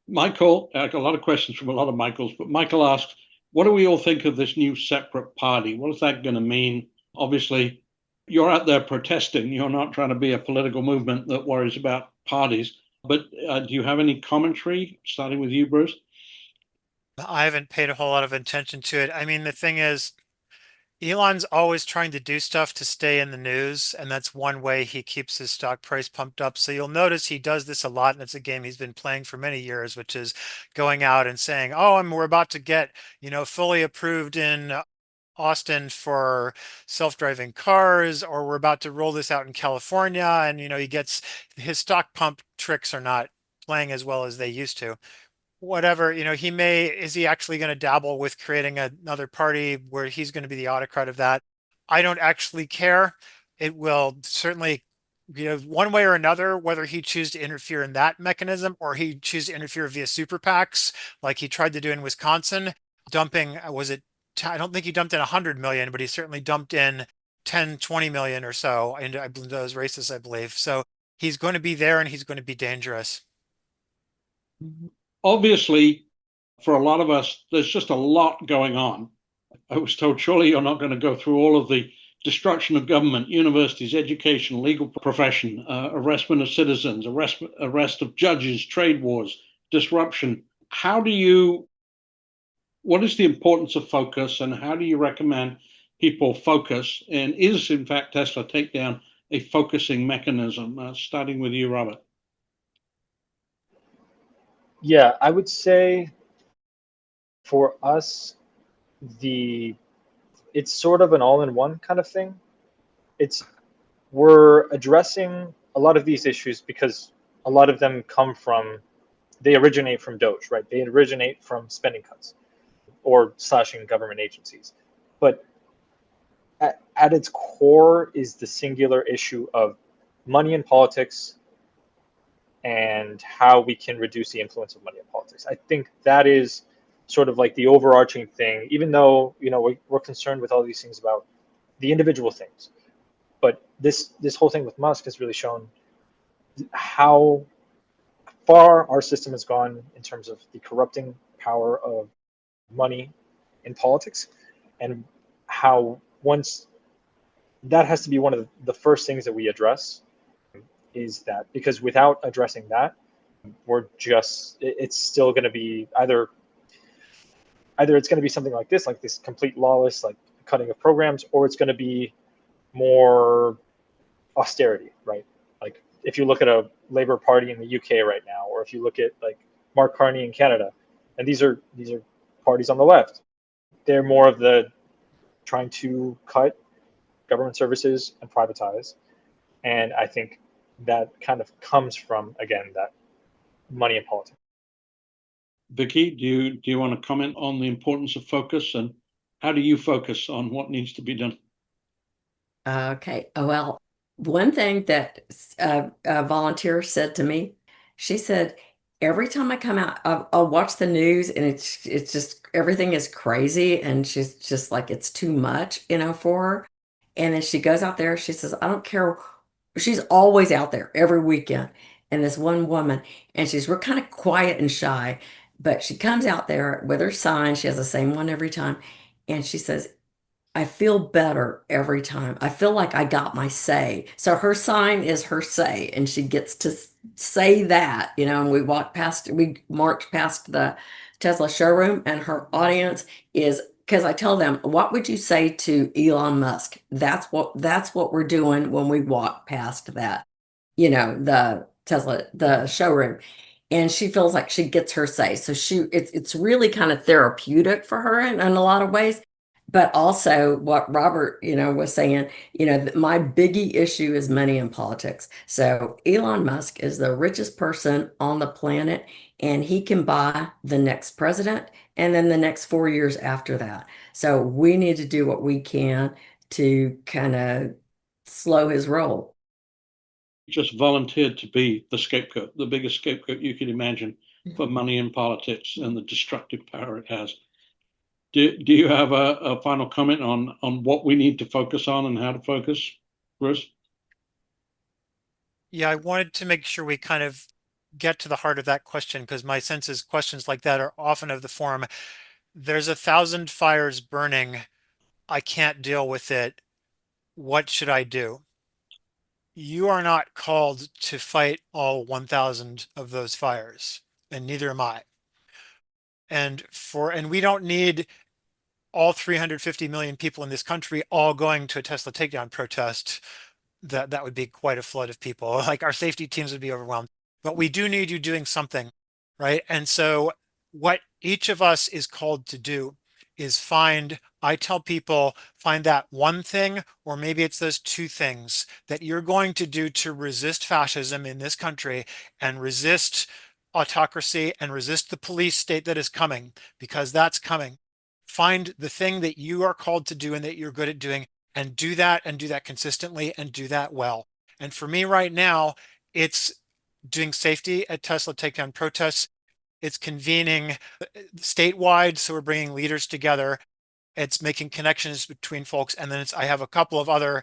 Speaker 5: Michael, I got a lot of questions from a lot of Michaels, but Michael asked, what do we all think of this new separate party? What is that going to mean? Obviously, you're out there protesting. You're not trying to be a political movement that worries about parties. But do you have any commentary, starting with you, Bruce?
Speaker 2: I haven't paid a whole lot of attention to it. I mean, the thing is, Elon's always trying to do stuff to stay in the news, and that's one way he keeps his stock price pumped up. So you'll notice he does this a lot, and it's a game he's been playing for many years, which is going out and saying, "Oh, and we're about to get, fully approved in Austin for self-driving cars, or we're about to roll this out in California." And he gets his stock pump tricks are not playing as well as they used to. Whatever, is he actually going to dabble with creating another party where he's going to be the autocrat of that? I don't actually care. It will certainly, one way or another, whether he choose to interfere in that mechanism or he choose to interfere via super PACs, like he tried to do in Wisconsin, dumping, I don't think he dumped in 100 million, but he certainly dumped in 10, 20 million or so into those races, I believe. So he's going to be there and he's going to be dangerous.
Speaker 5: Obviously, for a lot of us, there's just a lot going on. I was told, surely you're not going to go through all of the destruction of government, universities, education, legal profession, arrestment of citizens, arrest of judges, trade wars, disruption. What is the importance of focus, and how do you recommend people focus? And is, in fact, Tesla Takedown a focusing mechanism? Starting with you, Robert.
Speaker 4: Yeah, I would say for us, it's sort of an all-in-one kind of thing. We're addressing a lot of these issues because a lot of them they originate from DOGE, right? They originate from spending cuts or slashing government agencies. But at its core is the singular issue of money in politics and how we can reduce the influence of money in politics. I think that is sort of like the overarching thing, even though we're concerned with all these things about the individual things. But this whole thing with Musk has really shown how far our system has gone in terms of the corrupting power of money in politics, and how once that has to be one of the first things that we address, is that because without addressing that, it's still going to be either it's going to be something like this complete lawless, like cutting of programs, or it's going to be more austerity, right? Like if you look at a Labour Party in the UK right now, or if you look at like Mark Carney in Canada, and these are parties on the left, they're more of the trying to cut government services and privatize. And I think that kind of comes from, again, that money in politics.
Speaker 5: Vickie, do you want to comment on the importance of focus, and how do you focus on what needs to be done?
Speaker 3: Okay. Well, one thing that a volunteer said to me, she said, every time I come out, I'll watch the news, and it's just everything is crazy, and she's just like, it's too much, for her. And then she goes out there, she says, I don't care. She's always out there every weekend. and this one woman, and she's real kind of quiet and shy, but she comes out there with her sign. She has the same one every time, and she says, I feel better every time. I feel like I got my say. So her sign is her say, and she gets to say that, and we marched past the Tesla showroom, and her audience is, because I tell them, what would you say to Elon Musk? That's what we're doing when we walk past that, the Tesla, the showroom. And she feels like she gets her say. So it's really kind of therapeutic for her in a lot of ways. But also what Robert, was saying, my biggie issue is money in politics. So Elon Musk is the richest person on the planet, and he can buy the next president and then the next 4 years after that. So we need to do what we can to kind of slow his roll.
Speaker 5: Just volunteered to be the scapegoat, the biggest scapegoat you could imagine for money in politics and the destructive power it has. Do you have a final comment on what we need to focus on and how to focus, Bruce?
Speaker 2: Yeah, I wanted to make sure we kind of get to the heart of that question, because my sense is questions like that are often of the form, there's 1,000 fires burning. I can't deal with it. What should I do? You are not called to fight all 1,000 of those fires, and neither am I. And we don't need all 350 million people in this country all going to a Tesla takedown protest. That would be quite a flood of people. Like, our safety teams would be overwhelmed. But we do need you doing something, right? And so what each of us is called to do is I tell people, find that one thing, or maybe it's those two things that you're going to do to resist fascism in this country and resist autocracy and resist the police state that is coming, because that's coming. Find the thing that you are called to do and that you're good at doing, and do that consistently and do that well. And for me right now, it's doing safety at Tesla takedown protests. It's convening statewide, so we're bringing leaders together. It's making connections between folks. And then I have a couple of other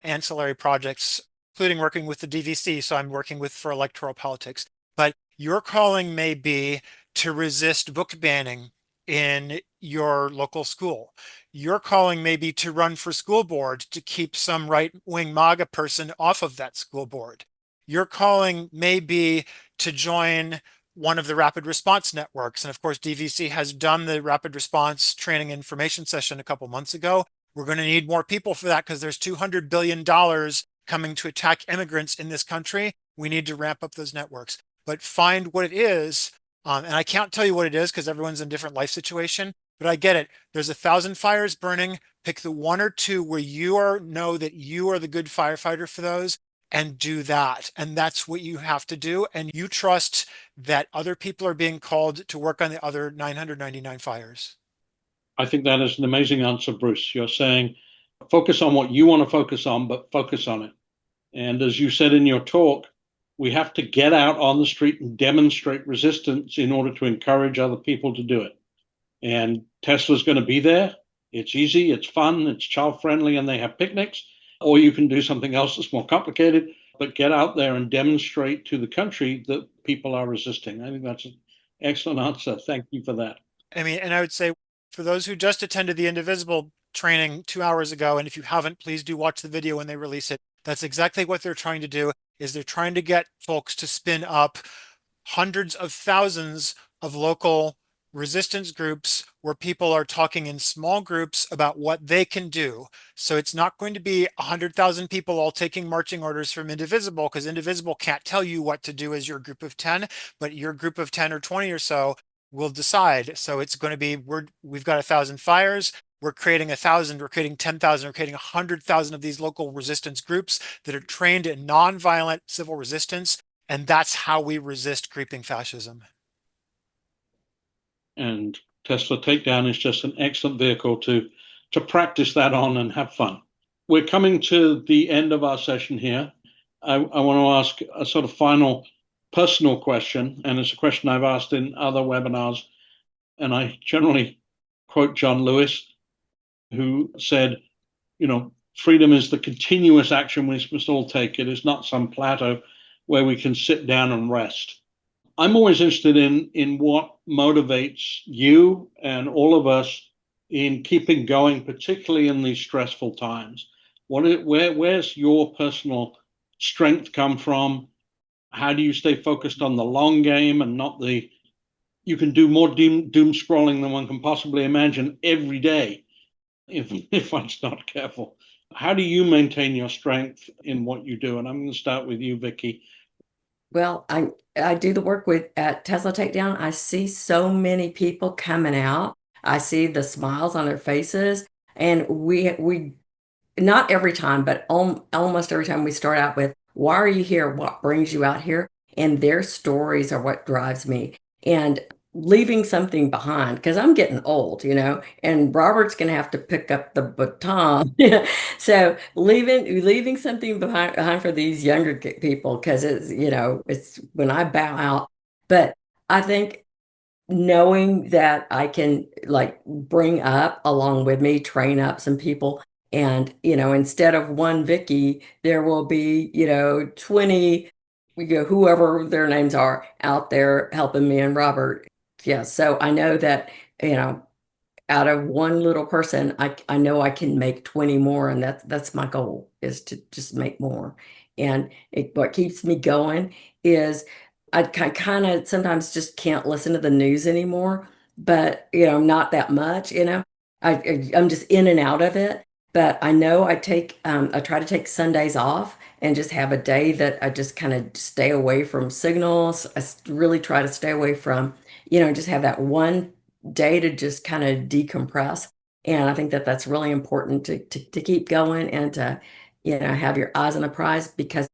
Speaker 2: ancillary projects, including working with the DVC. So I'm working for electoral politics. But your calling may be to resist book banning in your local school. Your calling may be to run for school board to keep some right-wing MAGA person off of that school board. Your calling may be to join one of the rapid response networks. And of course, DVC has done the rapid response training information session a couple months ago. We're going to need more people for that, because there's $200 billion coming to attack immigrants in this country. We need to ramp up those networks. But find what it is. And I can't tell you what it is because everyone's in a different life situation, but I get it. There's 1,000 fires burning. Pick the one or two where you know that you are the good firefighter for those, and do that. And that's what you have to do. And you trust that other people are being called to work on the other 999 fires.
Speaker 5: I think that is an amazing answer, Bruce. You're saying focus on what you want to focus on, but focus on it. And as you said in your talk, we have to get out on the street and demonstrate resistance in order to encourage other people to do it. And Tesla's going to be there. It's easy, it's fun, it's child-friendly, and they have picnics. Or you can do something else that's more complicated, but get out there and demonstrate to the country that people are resisting. I think that's an excellent answer. Thank you for that.
Speaker 2: I mean, and I would say, for those who just attended the Indivisible training 2 hours ago, and if you haven't, please do watch the video when they release it. That's exactly what they're trying to do, is they're trying to get folks to spin up hundreds of thousands of local resistance groups where people are talking in small groups about what they can do. So it's not going to be 100,000 people all taking marching orders from Indivisible, because Indivisible can't tell you what to do as your group of 10, but your group of 10 or 20 or so will decide. So it's going to be, we've got 1,000 fires. We're creating 1,000, we're creating 10,000, we're creating 100,000 of these local resistance groups that are trained in nonviolent civil resistance. And that's how we resist creeping fascism.
Speaker 5: And Tesla Takedown is just an excellent vehicle to practice that on and have fun. We're coming to the end of our session here. I want to ask a sort of final personal question, and it's a question I've asked in other webinars, and I generally quote John Lewis, who said, freedom is the continuous action we must all take. It is not some plateau. where we can sit down and rest. I'm always interested in what motivates you and all of us in keeping going, particularly in these stressful times. Where's your personal strength come from? How do you stay focused on the long game and not the, you can do more doom scrolling than one can possibly imagine every day if one's not careful. How do you maintain your strength in what you do? And I'm going to start with you, Vickie.
Speaker 3: Well, I do the work with at Tesla Takedown. I see so many people coming out. I see the smiles on their faces, and we not every time, but almost every time we start out with, why are you here? What brings you out here? And their stories are what drives me. And leaving something behind, because I'm getting old, and Robert's going to have to pick up the baton. So leaving something behind for these younger people, because it's when I bow out. But I think knowing that I can like bring up along with me, train up some people. And, instead of one Vickie, there will be, 20, whoever their names are out there helping me and Robert. Yeah. So I know that, out of one little person, I know I can make 20 more. And that's my goal, is to just make more. And what keeps me going is I kind of sometimes just can't listen to the news anymore, but, not that much, I'm just in and out of it. But I know I try to take Sundays off and just have a day that I just kind of stay away from signals. Really try to stay away from, just have that one day to just kind of decompress. And I think that that's really important to keep going and to, have your eyes on the prize, because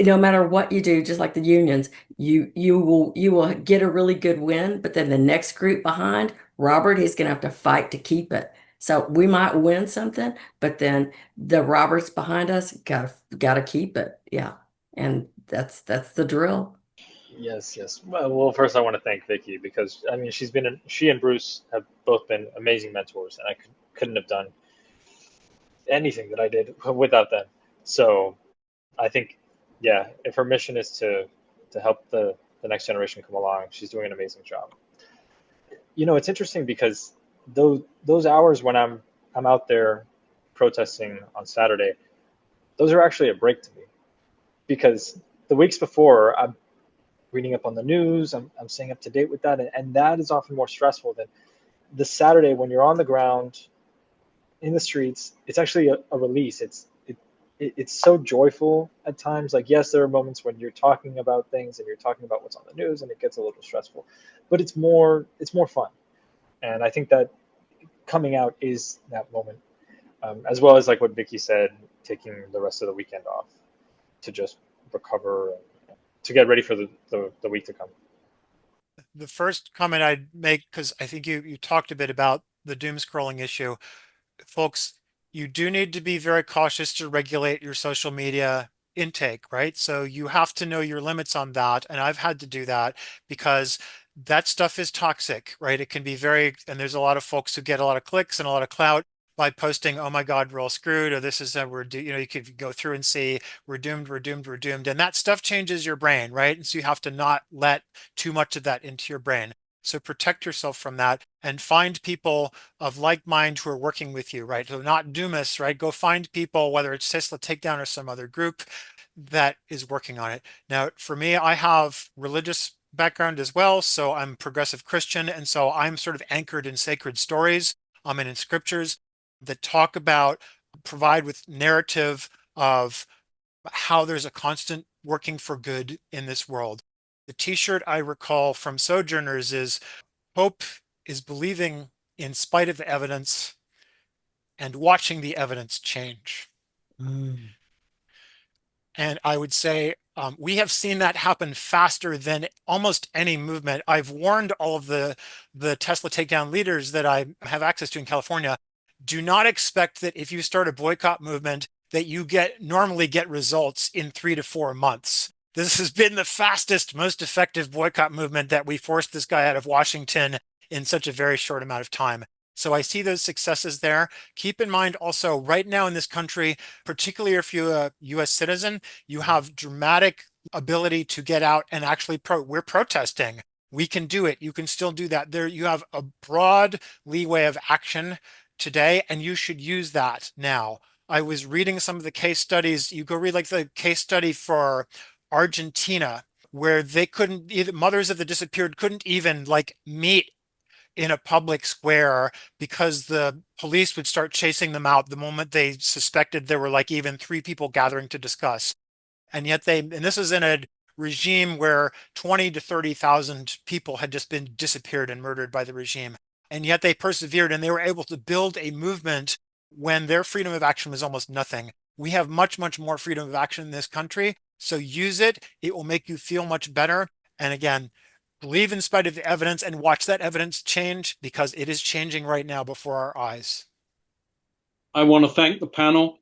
Speaker 3: no matter what you do, just like the unions, you will get a really good win, but then the next group behind, Robert, he's going to have to fight to keep it. So we might win something, but then the Roberts behind us gotta keep it. Yeah. And that's the drill.
Speaker 4: Yes, yes. Well, first I want to thank Vickie because I mean she and Bruce have both been amazing mentors, and I couldn't have done anything that I did without them. So I think, yeah, if her mission is to help the next generation come along, she's doing an amazing job. It's interesting because those hours when I'm out there protesting on Saturday, those are actually a break to me because the weeks before I'm reading up on the news, I'm staying up to date with that, and that is often more stressful than the Saturday when you're on the ground in the streets. It's actually a release. It's so joyful at times. Like, yes, there are moments when you're talking about things and you're talking about what's on the news and it gets a little stressful, but it's more fun. And I think that coming out is that moment, as well as like what Vickie said, taking the rest of the weekend off to just recover and to get ready for the week to come.
Speaker 2: The first comment I'd make, because I think you talked a bit about the doom scrolling issue, folks, you do need to be very cautious to regulate your social media intake, right? So you have to know your limits on that. And I've had to do that because that stuff is toxic, right? It can be and there's a lot of folks who get a lot of clicks and a lot of clout by posting, oh my God, we're all screwed, or this is, you could go through and see, we're doomed, we're doomed, we're doomed. And that stuff changes your brain, right? And so you have to not let too much of that into your brain. So protect yourself from that and find people of like mind who are working with you, right? So not doomists, right? Go find people, whether it's Tesla Takedown or some other group that is working on it. Now, for me, I have religious background as well. So I'm progressive Christian. And so I'm sort of anchored in sacred stories, and in scriptures that provide with narrative of how there's a constant working for good in this world. The t-shirt I recall from Sojourners is, hope is believing in spite of the evidence and watching the evidence change.
Speaker 3: Mm.
Speaker 2: And I would say we have seen that happen faster than almost any movement. I've warned all of the Tesla Takedown leaders that I have access to in California, do not expect that if you start a boycott movement that you normally get results in 3 to 4 months. This has been the fastest, most effective boycott movement that we forced this guy out of Washington in such a very short amount of time. So I see those successes there. Keep in mind also, right now in this country, particularly if you're a US citizen, you have dramatic ability to get out and actually we're protesting. We can do it. You can still do that. There, you have a broad leeway of action today, and you should use that now. I was reading some of the case studies. You go read like the case study for Argentina, where they couldn't, either mothers of the disappeared couldn't even like meet in a public square because the police would start chasing them out the moment they suspected there were like even 3 people gathering to discuss. And yet and this is in a regime where 20 to 30,000 people had just been disappeared and murdered by the regime. And yet they persevered and they were able to build a movement when their freedom of action was almost nothing. We have much, much more freedom of action in this country. So use it. It will make you feel much better. And again, believe in spite of the evidence and watch that evidence change, because it is changing right now before our eyes.
Speaker 5: I want to thank the panel.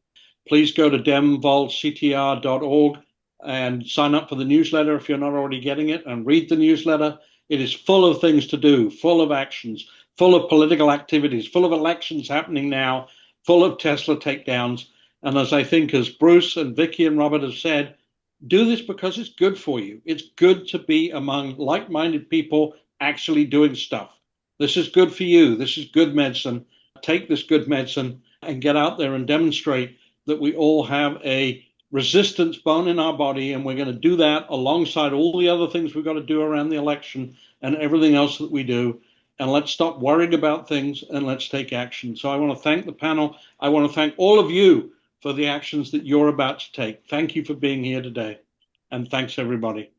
Speaker 5: Please go to demvolctr.org and sign up for the newsletter if you're not already getting it, and read the newsletter. It is full of things to do, full of actions, full of political activities, full of elections happening now, full of Tesla takedowns. And as I think, as Bruce and Vickie and Robert have said, do this because it's good for you. It's good to be among like-minded people actually doing stuff. This is good for you. This is good medicine. Take this good medicine and get out there and demonstrate that we all have a resistance bone in our body, and we're going to do that alongside all the other things we've got to do around the election and everything else that we do. And let's stop worrying about things and let's take action. So I want to thank the panel. I want to thank all of you for the actions that you're about to take. Thank you for being here today. And thanks, everybody.